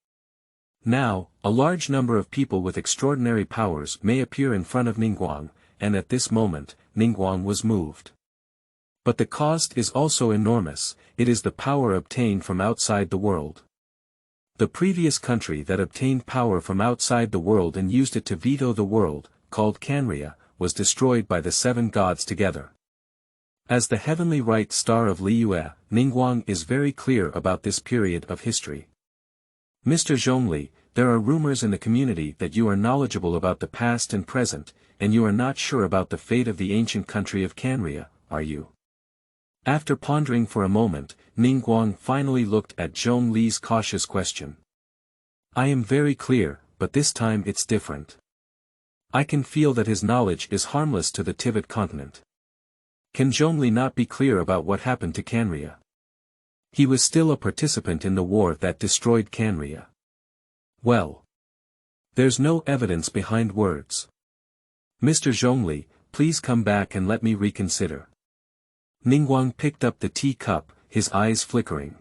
Now, a large number of people with extraordinary powers may appear in front of Ningguang, and at this moment, Ningguang was moved. But the cost is also enormous, it is the power obtained from outside the world. The previous country that obtained power from outside the world and used it to veto the world, called Canria, was destroyed by the 7 gods together. As the heavenly right star of Liyue, Ningguang is very clear about this period of history. Mr. Zhongli, there are rumors in the community that you are knowledgeable about the past and present, and you are not sure about the fate of the ancient country of Canria, are you? After pondering for a moment, Ningguang finally looked at Zhongli's cautious question. I am very clear, but this time it's different. I can feel that his knowledge is harmless to the Tivat Continent. Can Zhongli not be clear about what happened to Canria? He was still a participant in the war that destroyed Canria. Well. There's no evidence behind words. Mr. Zhongli, please come back and let me reconsider. Ningguang picked up the tea cup, his eyes flickering.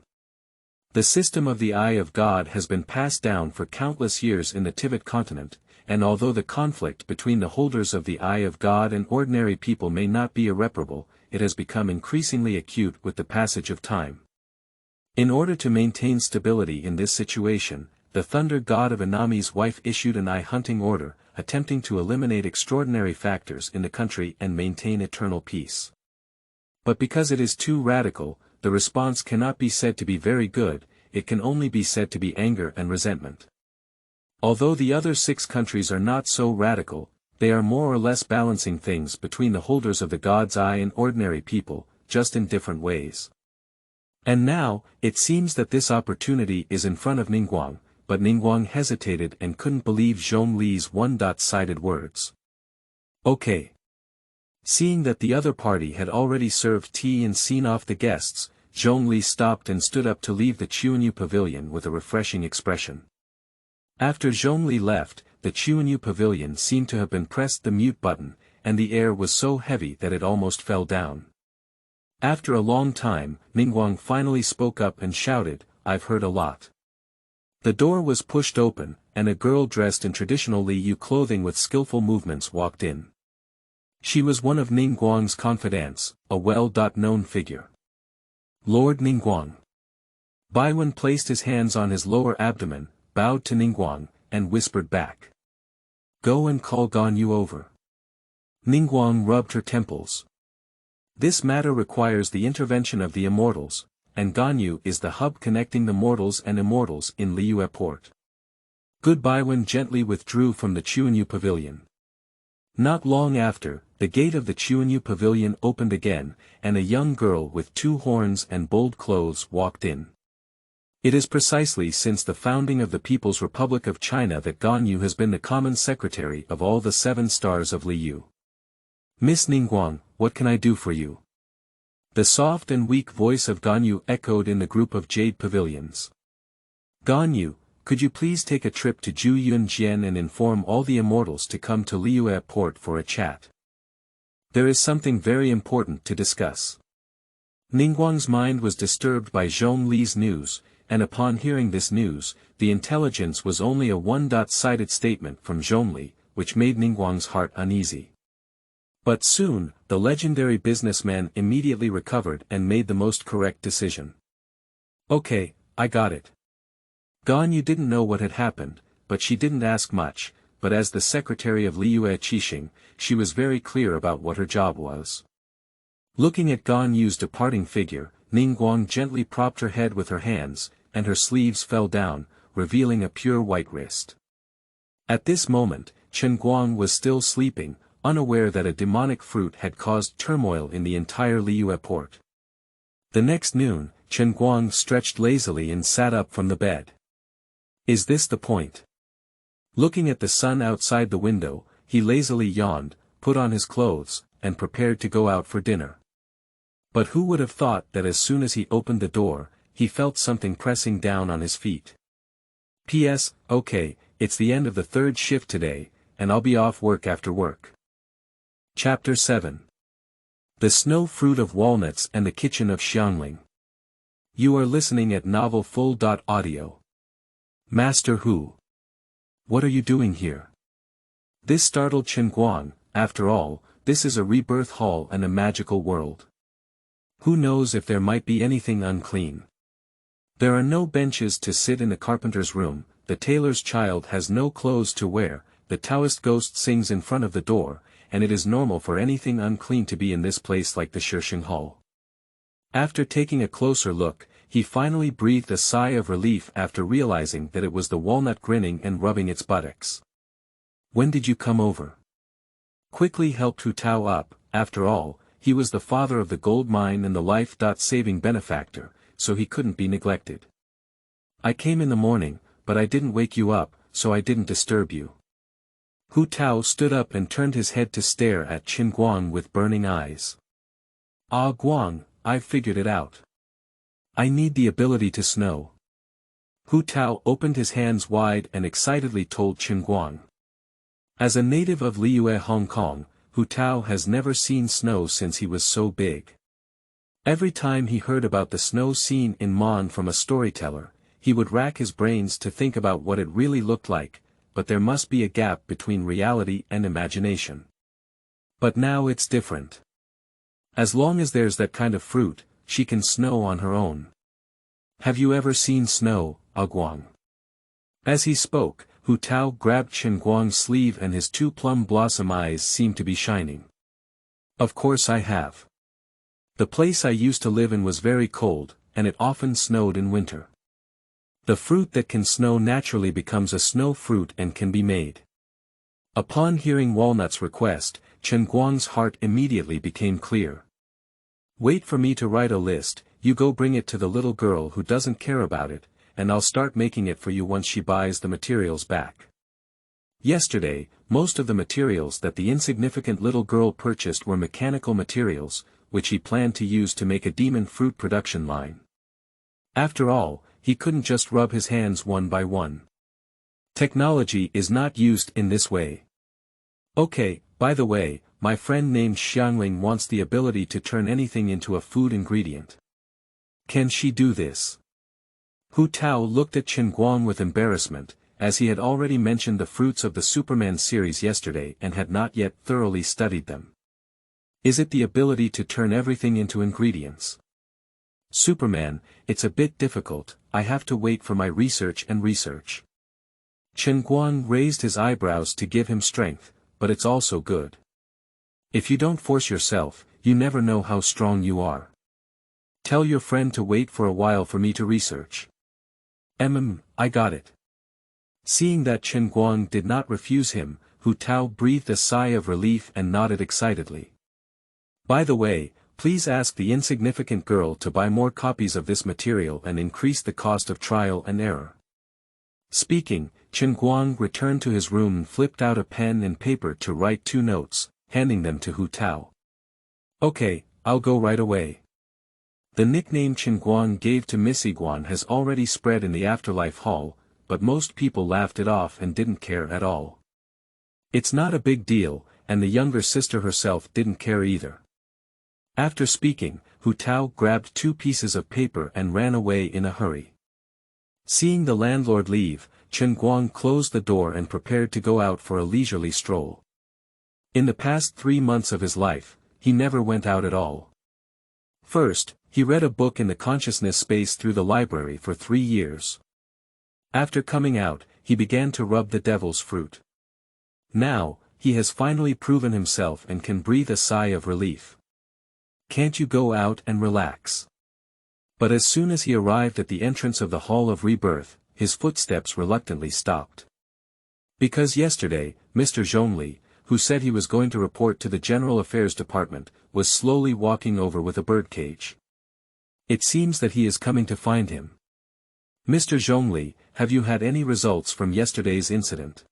The system of the Eye of God has been passed down for countless years in the Tivat Continent, and although the conflict between the holders of the Eye of God and ordinary people may not be irreparable, it has become increasingly acute with the passage of time. In order to maintain stability in this situation, the Thunder God of Inami's wife issued an eye-hunting order, attempting to eliminate extraordinary factors in the country and maintain eternal peace. But because it is too radical, the response cannot be said to be very good, it can only be said to be anger and resentment. Although the other 6 countries are not so radical, they are more or less balancing things between the holders of the God's Eye and ordinary people, just in different ways. And now, it seems that this opportunity is in front of Ningguang, but Ningguang hesitated and couldn't believe Zhongli's one-sided words. Okay. Seeing that the other party had already served tea and seen off the guests, Zhongli stopped and stood up to leave the Qiuqiu pavilion with a refreshing expression. After Zhongli left, the Qiuqiu pavilion seemed to have been pressed the mute button, and the air was so heavy that it almost fell down. After a long time, Ningguang finally spoke up and shouted, I've heard a lot. The door was pushed open, and a girl dressed in traditional Liyu clothing with skillful movements walked in. She was one of Ningguang's confidants, a well-known figure. Lord Ningguang. Baiwen placed his hands on his lower abdomen, bowed to Ningguang, and whispered back. Go and call Ganyu over. Ningguang rubbed her temples. This matter requires the intervention of the immortals, and Ganyu is the hub connecting the mortals and immortals in Liyue Port. Good Baiwen gently withdrew from the Qiuqiu pavilion. Not long after, the gate of the Qiuqiu pavilion opened again, and a young girl with 2 horns and bold clothes walked in. It is precisely since the founding of the People's Republic of China that Ganyu has been the common secretary of all the 7 stars of Liyu. Miss Ningguang, what can I do for you? The soft and weak voice of Ganyu echoed in the group of jade pavilions. Ganyu, could you please take a trip to Zhuyunjian and inform all the immortals to come to Liyue Port for a chat? There is something very important to discuss. Ningguang's mind was disturbed by Zhongli's news, and upon hearing this news, the intelligence was only a one-sided statement from Zhongli, which made Ningguang's heart uneasy. But soon, the legendary businessman immediately recovered and made the most correct decision. Okay, I got it. Ganyu didn't know what had happened, but she didn't ask much, but as the secretary of Liyue Qixing, she was very clear about what her job was. Looking at Ganyu's departing figure, Ningguang gently propped her head with her hands, and her sleeves fell down, revealing a pure white wrist. At this moment, Chen Guang was still sleeping, unaware that a demonic fruit had caused turmoil in the entire Liyue port. The next noon, Chen Guang stretched lazily and sat up from the bed. Is this the point? Looking at the sun outside the window, he lazily yawned, put on his clothes, and prepared to go out for dinner. But who would have thought that as soon as he opened the door, he felt something pressing down on his feet. P.S. Okay, it's the end of the third shift today, and I'll be off work after work. Chapter 7. The Snow Fruit of Walnuts and the Kitchen of Xiangling. You are listening at novelfull.audio. Master Hu. What are you doing here? This startled Chen Guang. After all, this is a rebirth hall and a magical world. Who knows if there might be anything unclean? There are no benches to sit in the carpenter's room, the tailor's child has no clothes to wear, the Taoist ghost sings in front of the door, and it is normal for anything unclean to be in this place like the Shisheng Hall. After taking a closer look, he finally breathed a sigh of relief after realizing that it was the walnut grinning and rubbing its buttocks. When did you come over? Quickly helped Hu Tao up. After all, he was the father of the gold mine and the life-saving benefactor, so he couldn't be neglected. I came in the morning, but I didn't wake you up, so I didn't disturb you. Hu Tao stood up and turned his head to stare at Chen Guang with burning eyes. Ah Guang, I've figured it out. I need the ability to snow. Hu Tao opened his hands wide and excitedly told Chen Guang. As a native of Liyue, Hong Kong, Hu Tao has never seen snow since he was so big. Every time he heard about the snow scene in Mon from a storyteller, he would rack his brains to think about what it really looked like, but there must be a gap between reality and imagination. But now it's different. As long as there's that kind of fruit, she can snow on her own. Have you ever seen snow, Guang? As he spoke, Hu Tao grabbed Chen Guang's sleeve and his two plum blossom eyes seemed to be shining. Of course I have. The place I used to live in was very cold, and it often snowed in winter. The fruit that can snow naturally becomes a snow fruit and can be made. Upon hearing Walnut's request, Chen Guang's heart immediately became clear. Wait for me to write a list, you go bring it to the little girl who doesn't care about it, and I'll start making it for you once she buys the materials back. Yesterday, most of the materials that the insignificant little girl purchased were mechanical materials, which he planned to use to make a demon fruit production line. After all, he couldn't just rub his hands one by one. Technology is not used in this way. Okay, by the way, my friend named Xiangling wants the ability to turn anything into a food ingredient. Can she do this? Hu Tao looked at Chen Guang with embarrassment, as he had already mentioned the fruits of the Superman series yesterday and had not yet thoroughly studied them. Is it the ability to turn everything into ingredients? Superman, it's a bit difficult, I have to wait for my research. Chen Guang raised his eyebrows to give him strength, but it's also good. If you don't force yourself, you never know how strong you are. Tell your friend to wait for a while for me to research. I got it. Seeing that Chen Guang did not refuse him, Hu Tao breathed a sigh of relief and nodded excitedly. By the way, please ask the insignificant girl to buy more copies of this material and increase the cost of trial and error. Speaking, Chen Guang returned to his room and flipped out a pen and paper to write 2 notes, handing them to Hu Tao. Okay, I'll go right away. The nickname Chen Guang gave to Miss Guan has already spread in the afterlife hall, but most people laughed it off and didn't care at all. It's not a big deal, and the younger sister herself didn't care either. After speaking, Hu Tao grabbed 2 pieces of paper and ran away in a hurry. Seeing the landlord leave, Chen Guang closed the door and prepared to go out for a leisurely stroll. In the past 3 months of his life, he never went out at all. First, he read a book in the consciousness space through the library for 3 years. After coming out, he began to rub the devil's fruit. Now, he has finally proven himself and can breathe a sigh of relief. Can't you go out and relax? But as soon as he arrived at the entrance of the Hall of Rebirth, his footsteps reluctantly stopped. Because yesterday, Mr. Zhongli, who said he was going to report to the General Affairs Department, was slowly walking over with a birdcage. It seems that he is coming to find him. Mr. Zhongli, have you had any results from yesterday's incident?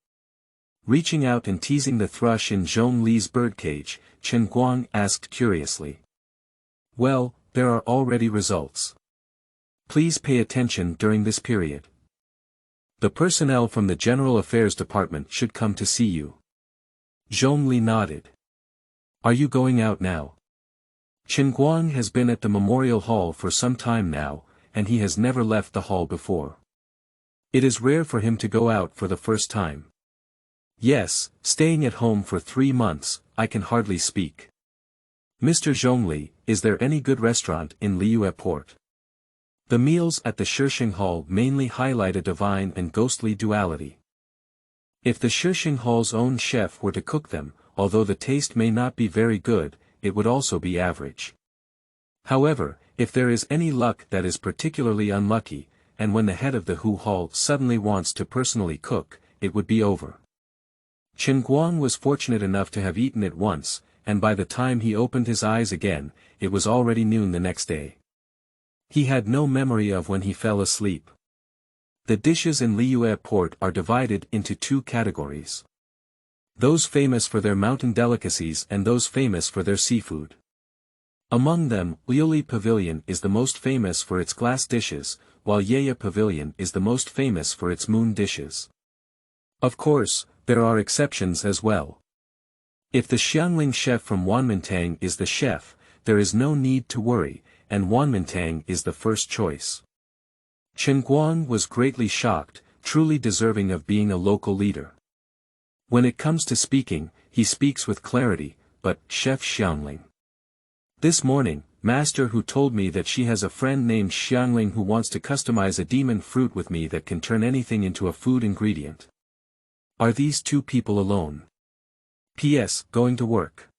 Reaching out and teasing the thrush in Zhongli's birdcage, Chen Guang asked curiously. Well, there are already results. Please pay attention during this period. The personnel from the General Affairs Department should come to see you. Zhongli nodded. Are you going out now? Chen Guang has been at the Memorial Hall for some time now, and he has never left the hall before. It is rare for him to go out for the first time. Yes, staying at home for 3 months, I can hardly speak. Mr. Zhongli, is there any good restaurant in Liyue Port? The meals at the Shixing Hall mainly highlight a divine and ghostly duality. If the Shixing Hall's own chef were to cook them, although the taste may not be very good, it would also be average. However, if there is any luck that is particularly unlucky, and when the head of the Hu Hall suddenly wants to personally cook, it would be over. Chen Guang was fortunate enough to have eaten it once, and by the time he opened his eyes again, it was already noon the next day. He had no memory of when he fell asleep. The dishes in Liyue Port are divided into 2 categories. Those famous for their mountain delicacies and those famous for their seafood. Among them, Liuli Pavilion is the most famous for its glass dishes, while Yeya Pavilion is the most famous for its moon dishes. Of course, there are exceptions as well. If the Xiangling chef from Wanmintang is the chef, there is no need to worry, and Wanmintang is the first choice. Chen Guang was greatly shocked, truly deserving of being a local leader. When it comes to speaking, he speaks with clarity, but Chef Xiangling. This morning, Master Hu told me that she has a friend named Xiangling who wants to customize a demon fruit with me that can turn anything into a food ingredient. Are these 2 people alone? P.S. Going to work.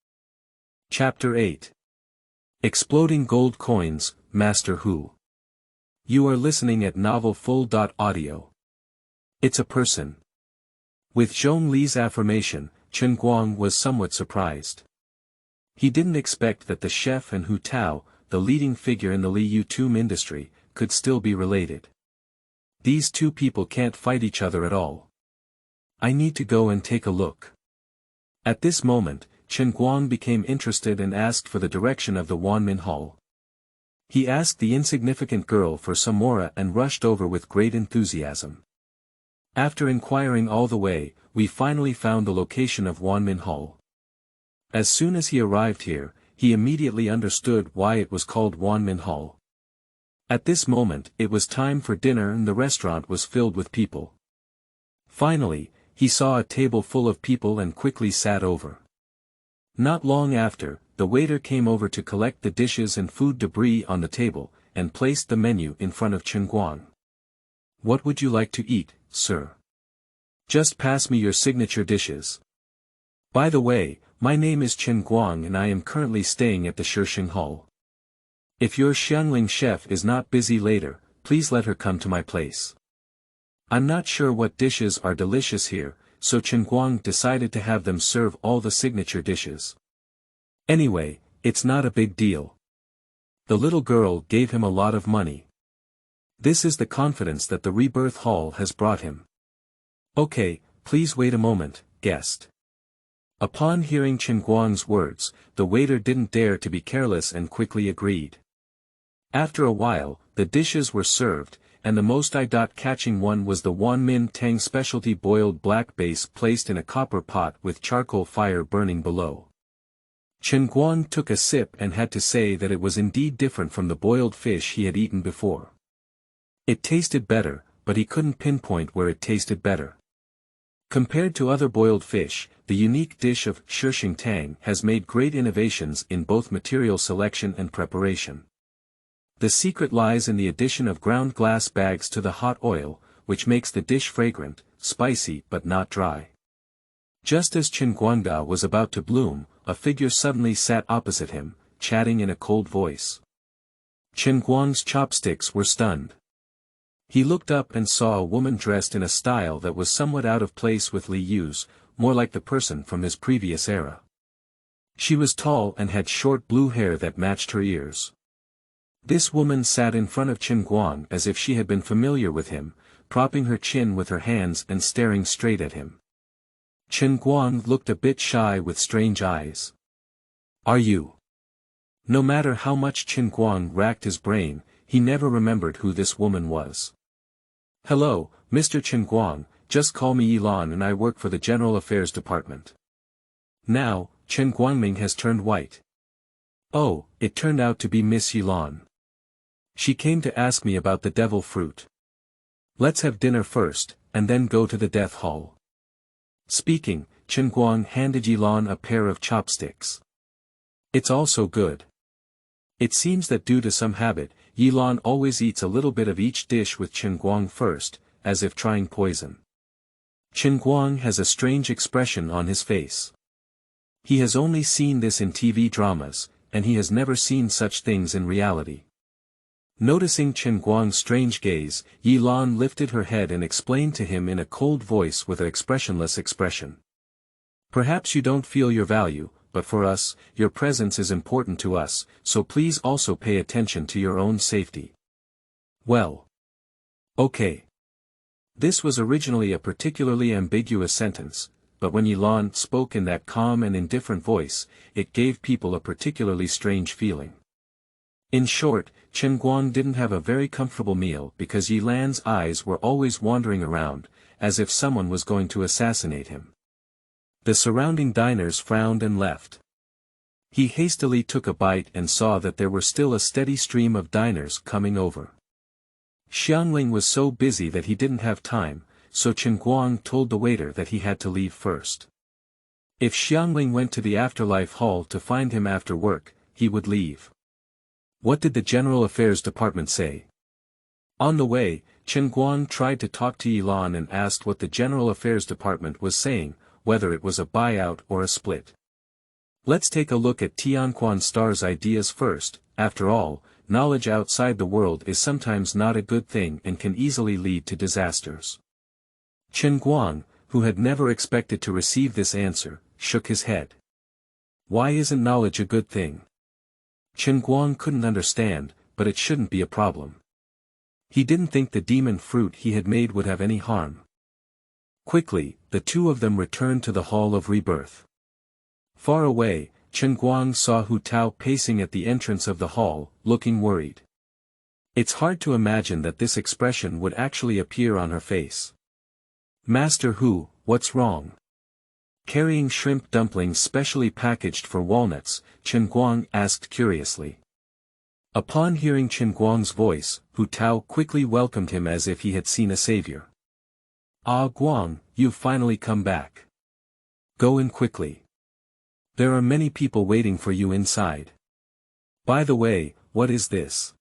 Chapter 8. Exploding Gold Coins, Master Hu. You are listening at novelfull.audio. It's a person. With Zhongli's affirmation, Chen Guang was somewhat surprised. He didn't expect that the chef and Hu Tao, the leading figure in the Liyu tomb industry, could still be related. These 2 people can't fight each other at all. I need to go and take a look. At this moment, Chen Guang became interested and asked for the direction of the Wanmin Hall. He asked the insignificant girl for some mora and rushed over with great enthusiasm. After inquiring all the way, we finally found the location of Wanmin Hall. As soon as he arrived here, he immediately understood why it was called Wanmin Hall. At this moment, it was time for dinner and the restaurant was filled with people. Finally, he saw a table full of people and quickly sat over. Not long after, the waiter came over to collect the dishes and food debris on the table, and placed the menu in front of Chen Guang. What would you like to eat, sir? Just pass me your signature dishes. By the way, my name is Chen Guang and I am currently staying at the Shixing Hall. If your Xiangling chef is not busy later, please let her come to my place. I'm not sure what dishes are delicious here, so Chen Guang decided to have them serve all the signature dishes. Anyway, it's not a big deal. The little girl gave him a lot of money. This is the confidence that the Rebirth Hall has brought him. Okay, please wait a moment, guest. Upon hearing Chen Guang's words, the waiter didn't dare to be careless and quickly agreed. After a while, the dishes were served, and the most eye-catching one was the Wanmin Tang specialty boiled black base placed in a copper pot with charcoal fire burning below. Chen Guang took a sip and had to say that it was indeed different from the boiled fish he had eaten before. It tasted better, but he couldn't pinpoint where it tasted better. Compared to other boiled fish, the unique dish of Qiuqiu Tang has made great innovations in both material selection and preparation. The secret lies in the addition of ground glass bags to the hot oil, which makes the dish fragrant, spicy but not dry. Just as Chen Guang was about to bloom, a figure suddenly sat opposite him, chatting in a cold voice. Chen Guang's chopsticks were stunned. He looked up and saw a woman dressed in a style that was somewhat out of place with Li Yu's, more like the person from his previous era. She was tall and had short blue hair that matched her ears. This woman sat in front of Chen Guang as if she had been familiar with him, propping her chin with her hands and staring straight at him. Chen Guang looked a bit shy with strange eyes. Are you? No matter how much Chen Guang racked his brain, he never remembered who this woman was. Hello, Mr. Chen Guang, just call me Yilan and I work for the General Affairs Department. Now, Chen Guangming has turned white. Oh, it turned out to be Miss Yilan. She came to ask me about the devil fruit. Let's have dinner first, and then go to the death hall. Speaking, Chen Guang handed Yilan a pair of chopsticks. It's also good. It seems that due to some habit, Yilan always eats a little bit of each dish with Chen Guang first, as if trying poison. Chen Guang has a strange expression on his face. He has only seen this in TV dramas, and he has never seen such things in reality. Noticing Chen Guang's strange gaze, Yilan lifted her head and explained to him in a cold voice with an expressionless expression. Perhaps you don't feel your value, but for us, your presence is important to us, so please also pay attention to your own safety. Well. Okay. This was originally a particularly ambiguous sentence, but when Yilan spoke in that calm and indifferent voice, it gave people a particularly strange feeling. In short, Chen Guang didn't have a very comfortable meal because Yilan's eyes were always wandering around, as if someone was going to assassinate him. The surrounding diners frowned and left. He hastily took a bite and saw that there were still a steady stream of diners coming over. Xiangling was so busy that he didn't have time, so Chen Guang told the waiter that he had to leave first. If Xiangling went to the afterlife hall to find him after work, he would leave. What did the General Affairs Department say? On the way, Chen Guang tried to talk to Yilan and asked what the General Affairs Department was saying, whether it was a buyout or a split. Let's take a look at Tianquan Star's ideas first. After all, knowledge outside the world is sometimes not a good thing and can easily lead to disasters. Chen Guang, who had never expected to receive this answer, shook his head. Why isn't knowledge a good thing? Chen Guang couldn't understand, but it shouldn't be a problem. He didn't think the demon fruit he had made would have any harm. Quickly, the two of them returned to the Hall of Rebirth. Far away, Chen Guang saw Hu Tao pacing at the entrance of the hall, looking worried. It's hard to imagine that this expression would actually appear on her face. Master Hu, what's wrong? Carrying shrimp dumplings specially packaged for walnuts, Chen Guang asked curiously. Upon hearing Chen Guang's voice, Hu Tao quickly welcomed him as if he had seen a savior. Ah Guang, you've finally come back. Go in quickly. There are many people waiting for you inside. By the way, what is this?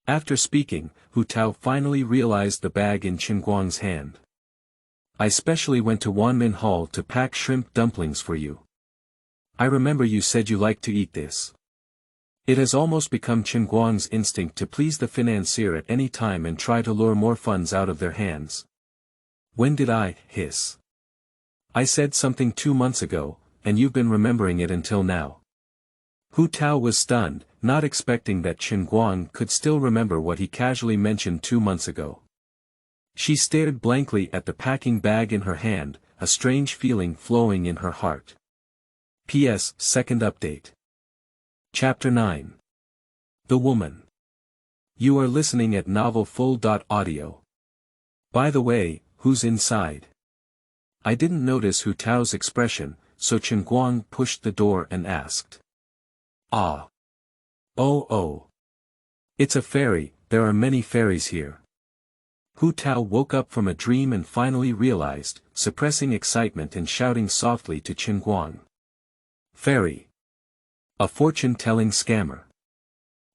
After speaking, Hu Tao finally realized the bag in Chen Guang's hand. I specially went to Wanmin Hall to pack shrimp dumplings for you. I remember you said you liked to eat this. It has almost become Chen Guang's instinct to please the financier at any time and try to lure more funds out of their hands. When did I hiss? I said something 2 months ago, and you've been remembering it until now. Hu Tao was stunned, not expecting that Chen Guang could still remember what he casually mentioned 2 months ago. She stared blankly at the packing bag in her hand, a strange feeling flowing in her heart. P.S. Second update. Chapter 9. The Woman. You are listening at novelfull.audio. By the way, who's inside? I didn't notice Hu Tao's expression, so Chen Guang pushed the door and asked. Ah. Oh. It's a fairy, there are many fairies here. Hu Tao woke up from a dream and finally realized, suppressing excitement and shouting softly to Chen Guang. Fairy. A fortune-telling scammer.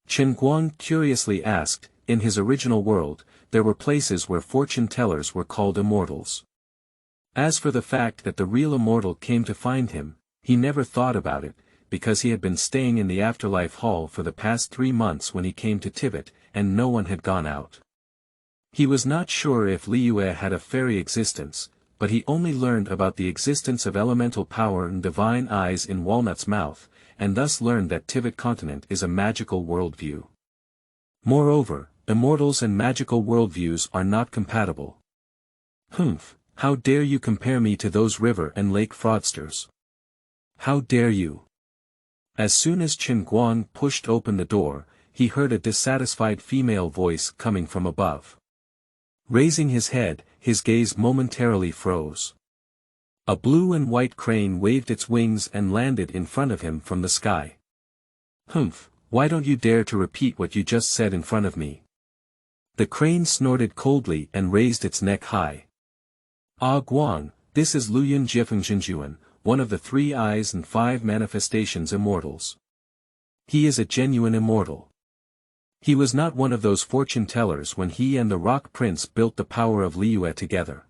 Chen Guang curiously asked, in his original world, there were places where fortune-tellers were called immortals. As for the fact that the real immortal came to find him, he never thought about it, because he had been staying in the afterlife hall for the past 3 months when he came to Tivat, and no one had gone out. He was not sure if Liu had a fairy existence, but he only learned about the existence of elemental power and divine eyes in Walnut's mouth, and thus learned that Tivat Continent is a magical worldview. Moreover, immortals and magical worldviews are not compatible. Humph, how dare you compare me to those river and lake fraudsters? How dare you? As soon as Chen Guang pushed open the door, he heard a dissatisfied female voice coming from above. Raising his head, his gaze momentarily froze. A blue and white crane waved its wings and landed in front of him from the sky. Humph, why don't you dare to repeat what you just said in front of me? The crane snorted coldly and raised its neck high. Ah Guang, this is Luyun Jiefengzhenjuan, one of the 3 eyes and 5 manifestations immortals. He is a genuine immortal. He was not one of those fortune-tellers when he and the Rock Prince built the power of Liyue together.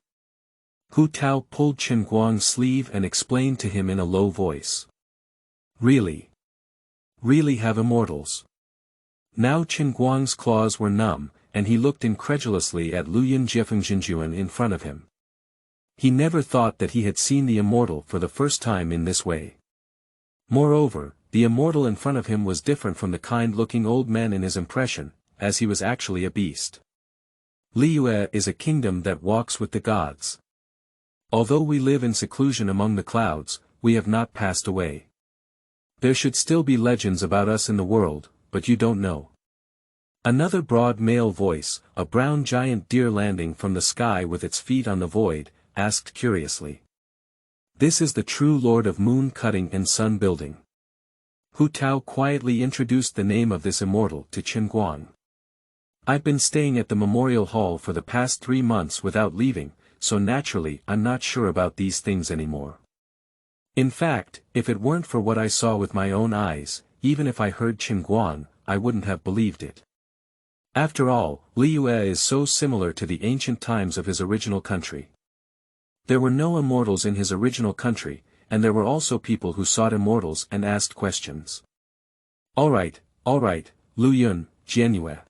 Hu Tao pulled Chen Guang's sleeve and explained to him in a low voice. Really? Really have immortals? Now Chen Guang's claws were numb, and he looked incredulously at Luyun Jiefengzhenjuan in front of him. He never thought that he had seen the immortal for the first time in this way. Moreover, the immortal in front of him was different from the kind-looking old man in his impression, as he was actually a beast. Liyue is a kingdom that walks with the gods. Although we live in seclusion among the clouds, we have not passed away. There should still be legends about us in the world, but you don't know. Another broad male voice, a brown giant deer landing from the sky with its feet on the void, asked curiously. This is the true lord of moon cutting and sun building. Hu Tao quietly introduced the name of this immortal to Chen Guang. I've been staying at the memorial hall for the past 3 months without leaving, so naturally I'm not sure about these things anymore. In fact, if it weren't for what I saw with my own eyes, even if I heard Chen Guang, I wouldn't have believed it. After all, Liyue is so similar to the ancient times of his original country. There were no immortals in his original country, and there were also people who sought immortals and asked questions. Alright, Luyun, Jianyue.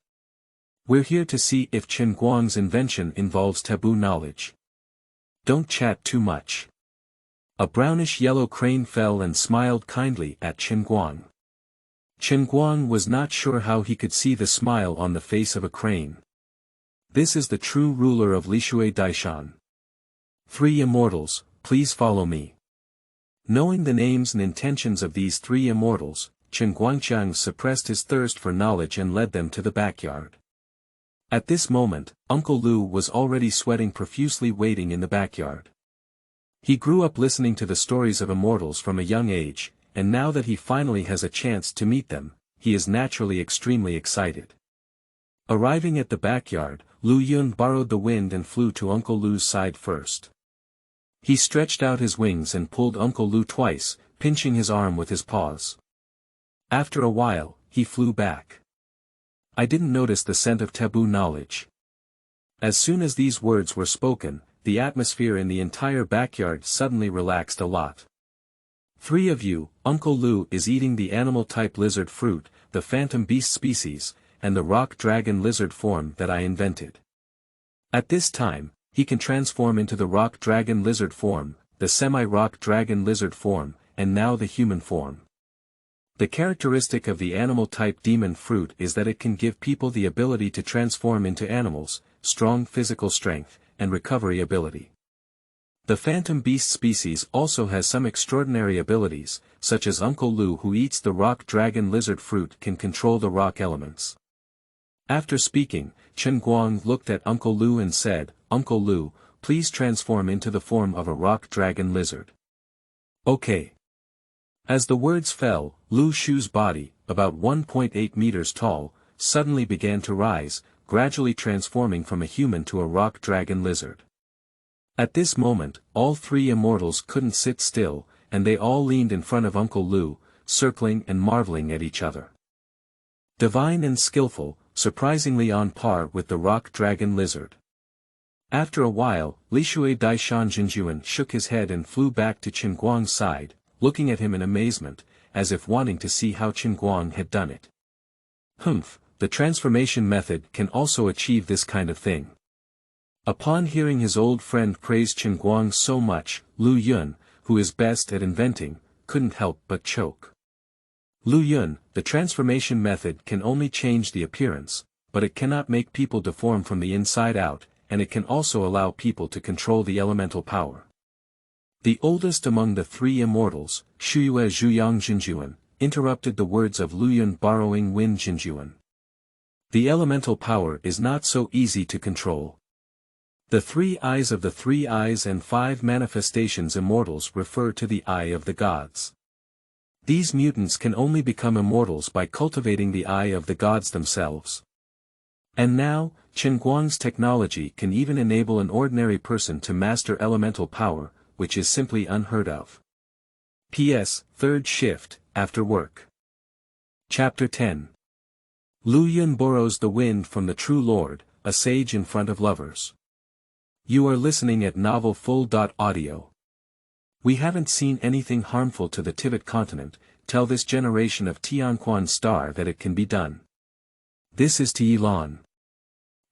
We're here to see if Chen Guang's invention involves taboo knowledge. Don't chat too much. A brownish-yellow crane fell and smiled kindly at Chen Guang. Chen Guang was not sure how he could see the smile on the face of a crane. This is the true ruler of Lishui Daishan. 3 immortals, please follow me. Knowing the names and intentions of these 3 immortals, Chen Guangqiang suppressed his thirst for knowledge and led them to the backyard. At this moment, Uncle Lu was already sweating profusely waiting in the backyard. He grew up listening to the stories of immortals from a young age, and now that he finally has a chance to meet them, he is naturally extremely excited. Arriving at the backyard, Lu Yun borrowed the wind and flew to Uncle Lu's side first. He stretched out his wings and pulled Uncle Lu twice, pinching his arm with his paws. After a while, he flew back. I didn't notice the scent of taboo knowledge. As soon as these words were spoken, the atmosphere in the entire backyard suddenly relaxed a lot. 3 of you, Uncle Lu is eating the animal-type lizard fruit, the phantom beast species, and the rock dragon lizard form that I invented. At this time, he can transform into the rock dragon lizard form, the semi-rock dragon lizard form, and now the human form. The characteristic of the animal-type demon fruit is that it can give people the ability to transform into animals, strong physical strength, and recovery ability. The phantom beast species also has some extraordinary abilities, such as Uncle Lu who eats the rock dragon lizard fruit can control the rock elements. After speaking, Chen Guang looked at Uncle Lu and said, Uncle Lu, please transform into the form of a rock dragon lizard. Okay. As the words fell, Lu Shu's body, about 1.8 meters tall, suddenly began to rise, gradually transforming from a human to a rock dragon lizard. At this moment, all three immortals couldn't sit still, and they all leaned in front of Uncle Lu, circling and marveling at each other. Divine and skillful, surprisingly on par with the rock dragon lizard. After a while, Lishui Daishan Jinjuan shook his head and flew back to Chen Guang's side, looking at him in amazement, as if wanting to see how Chen Guang had done it. Humph, the transformation method can also achieve this kind of thing. Upon hearing his old friend praise Chen Guang so much, Lu Yun, who is best at inventing, couldn't help but choke. Lu Yun, the transformation method can only change the appearance, but it cannot make people deform from the inside out, and it can also allow people to control the elemental power. The oldest among the three immortals, Shuyue Zhuyang Jinjuan, interrupted the words of Lu Yun borrowing Wind Jinjuan. The elemental power is not so easy to control. The 3 eyes of the 3 eyes and 5 manifestations immortals refer to the eye of the gods. These mutants can only become immortals by cultivating the eye of the gods themselves. And now, Chen Guang's technology can even enable an ordinary person to master elemental power, which is simply unheard of. P.S. Third shift, after work. Chapter 10. Lu Yun borrows the wind from the true Lord, a sage in front of lovers. You are listening at Novel Full.audio. We haven't seen anything harmful to the Tivat Continent. Tell this generation of Tianquan Star that it can be done. This is to Yilan.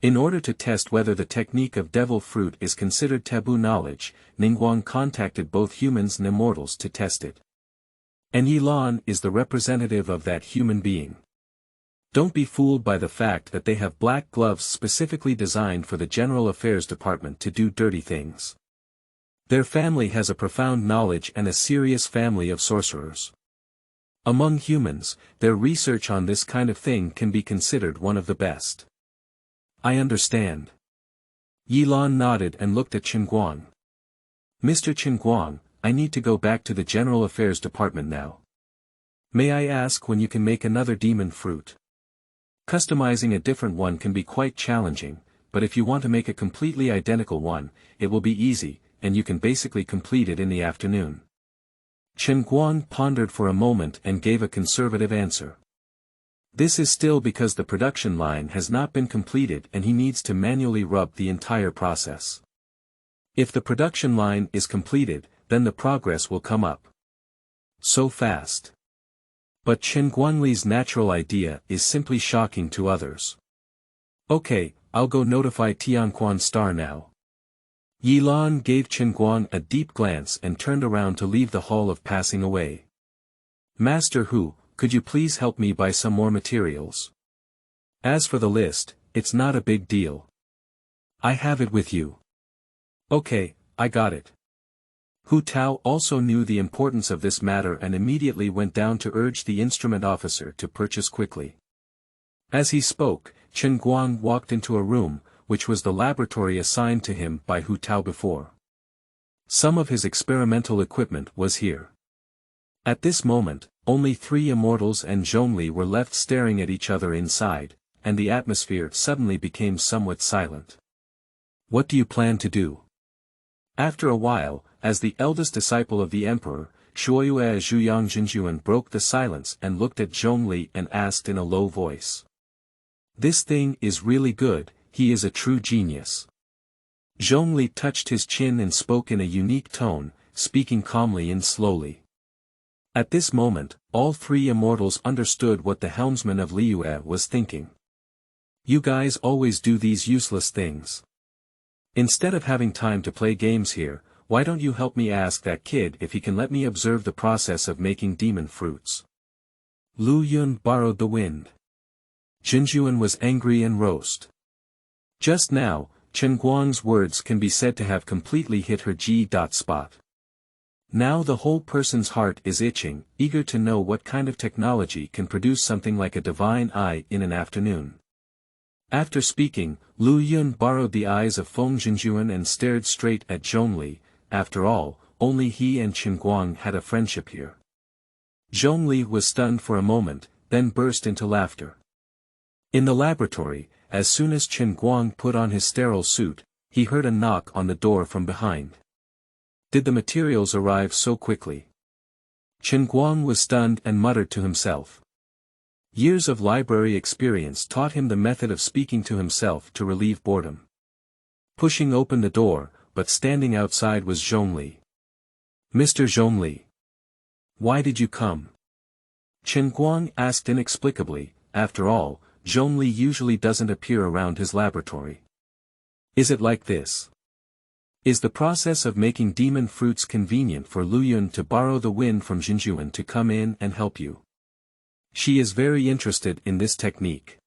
In order to test whether the technique of devil fruit is considered taboo knowledge, Ningguang contacted both humans and immortals to test it. And Yilan is the representative of that human being. Don't be fooled by the fact that they have black gloves specifically designed for the General Affairs Department to do dirty things. Their family has a profound knowledge and a serious family of sorcerers. Among humans, their research on this kind of thing can be considered one of the best. I understand. Yilan nodded and looked at Chen Guang. Mr. Chen Guang, I need to go back to the General Affairs Department now. May I ask when you can make another demon fruit? Customizing a different one can be quite challenging, but if you want to make a completely identical one, it will be easy, and you can basically complete it in the afternoon. Chen Guang pondered for a moment and gave a conservative answer. This is still because the production line has not been completed and he needs to manually rub the entire process. If the production line is completed, then the progress will come up. So fast. But Chen Guangli's natural idea is simply shocking to others. Okay, I'll go notify Tianquan Star now. Yilan gave Chen Guang a deep glance and turned around to leave the hall of passing away. Master Hu, could you please help me buy some more materials? As for the list, it's not a big deal. I have it with you. Okay, I got it. Hu Tao also knew the importance of this matter and immediately went down to urge the instrument officer to purchase quickly. As he spoke, Chen Guang walked into a room, which was the laboratory assigned to him by Hu Tao before. Some of his experimental equipment was here. At this moment, only 3 immortals and Zhongli were left staring at each other inside, and the atmosphere suddenly became somewhat silent. What do you plan to do? After a while, as the eldest disciple of the emperor, Shuyue Zhuyang Jinjuan broke the silence and looked at Zhongli and asked in a low voice. This thing is really good, he is a true genius. Zhongli touched his chin and spoke in a unique tone, speaking calmly and slowly. At this moment, all 3 immortals understood what the helmsman of Liyue was thinking. You guys always do these useless things. Instead of having time to play games here, why don't you help me ask that kid if he can let me observe the process of making demon fruits? Lu Yun borrowed the wind. Jinjuan was angry and roast. Just now, Chen Guang's words can be said to have completely hit her G-spot. Now the whole person's heart is itching, eager to know what kind of technology can produce something like a divine eye in an afternoon. After speaking, Lu Yun borrowed the eyes of Feng Jinjuan and stared straight at Zhongli. After all, only he and Chen Guang had a friendship here. Zhongli was stunned for a moment, then burst into laughter. In the laboratory, as soon as Chen Guang put on his sterile suit, he heard a knock on the door from behind. Did the materials arrive so quickly? Chen Guang was stunned and muttered to himself. Years of library experience taught him the method of speaking to himself to relieve boredom. Pushing open the door, but standing outside was Zhongli. Mr. Zhongli. Why did you come? Chen Guang asked inexplicably. After all, Zhongli usually doesn't appear around his laboratory. Is it like this? Is the process of making demon fruits convenient for Lu Yun to borrow the wind from Jinjuan to come in and help you? She is very interested in this technique.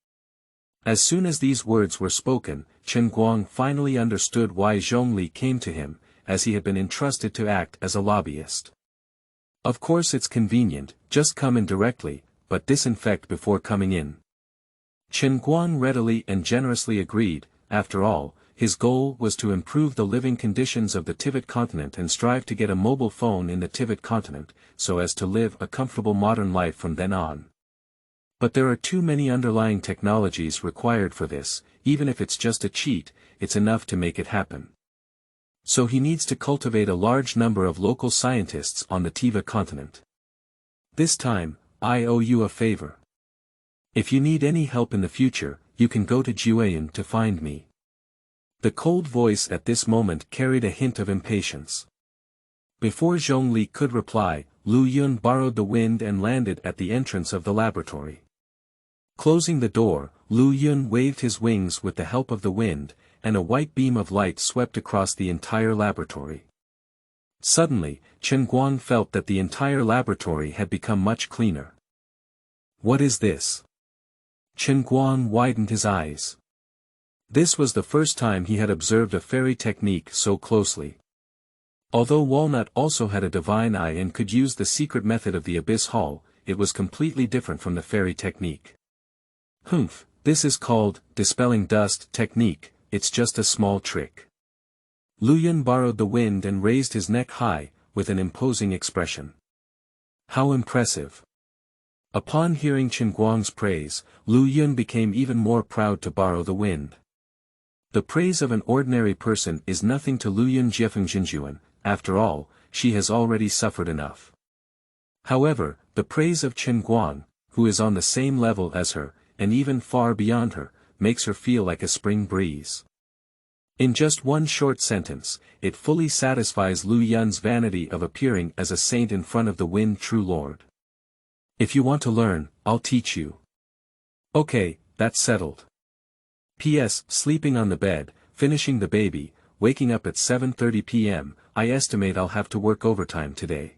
As soon as these words were spoken, Chen Guang finally understood why Zhongli came to him, as he had been entrusted to act as a lobbyist. Of course it's convenient, just come in directly, but disinfect before coming in. Chen Guang readily and generously agreed. After all, his goal was to improve the living conditions of the Tivat Continent and strive to get a mobile phone in the Tivat Continent, so as to live a comfortable modern life from then on. But there are too many underlying technologies required for this. Even if it's just a cheat, it's enough to make it happen. So he needs to cultivate a large number of local scientists on the Tivat Continent. This time, I owe you a favor. If you need any help in the future, you can go to Jiuyan to find me. The cold voice at this moment carried a hint of impatience. Before Zhongli could reply, Lu Yun borrowed the wind and landed at the entrance of the laboratory. Closing the door, Lu Yun waved his wings with the help of the wind, and a white beam of light swept across the entire laboratory. Suddenly, Chen Guang felt that the entire laboratory had become much cleaner. What is this? Chen Guang widened his eyes. This was the first time he had observed a fairy technique so closely. Although Walnut also had a divine eye and could use the secret method of the Abyss Hall, it was completely different from the fairy technique. Humph, this is called dispelling dust technique. It's just a small trick. Lu Yun borrowed the wind and raised his neck high, with an imposing expression. How impressive! Upon hearing Chen Guang's praise, Lu Yun became even more proud to borrow the wind. The praise of an ordinary person is nothing to Lu Yun Jiefeng Jinjuan. After all, she has already suffered enough. However, the praise of Chen Guang, who is on the same level as her, and even far beyond her, makes her feel like a spring breeze. In just one short sentence, it fully satisfies Lu Yun's vanity of appearing as a saint in front of the Wind True Lord. If you want to learn, I'll teach you. Okay, that's settled. P.S. Sleeping on the bed, finishing the baby, waking up at 7:30 p.m., I estimate I'll have to work overtime today.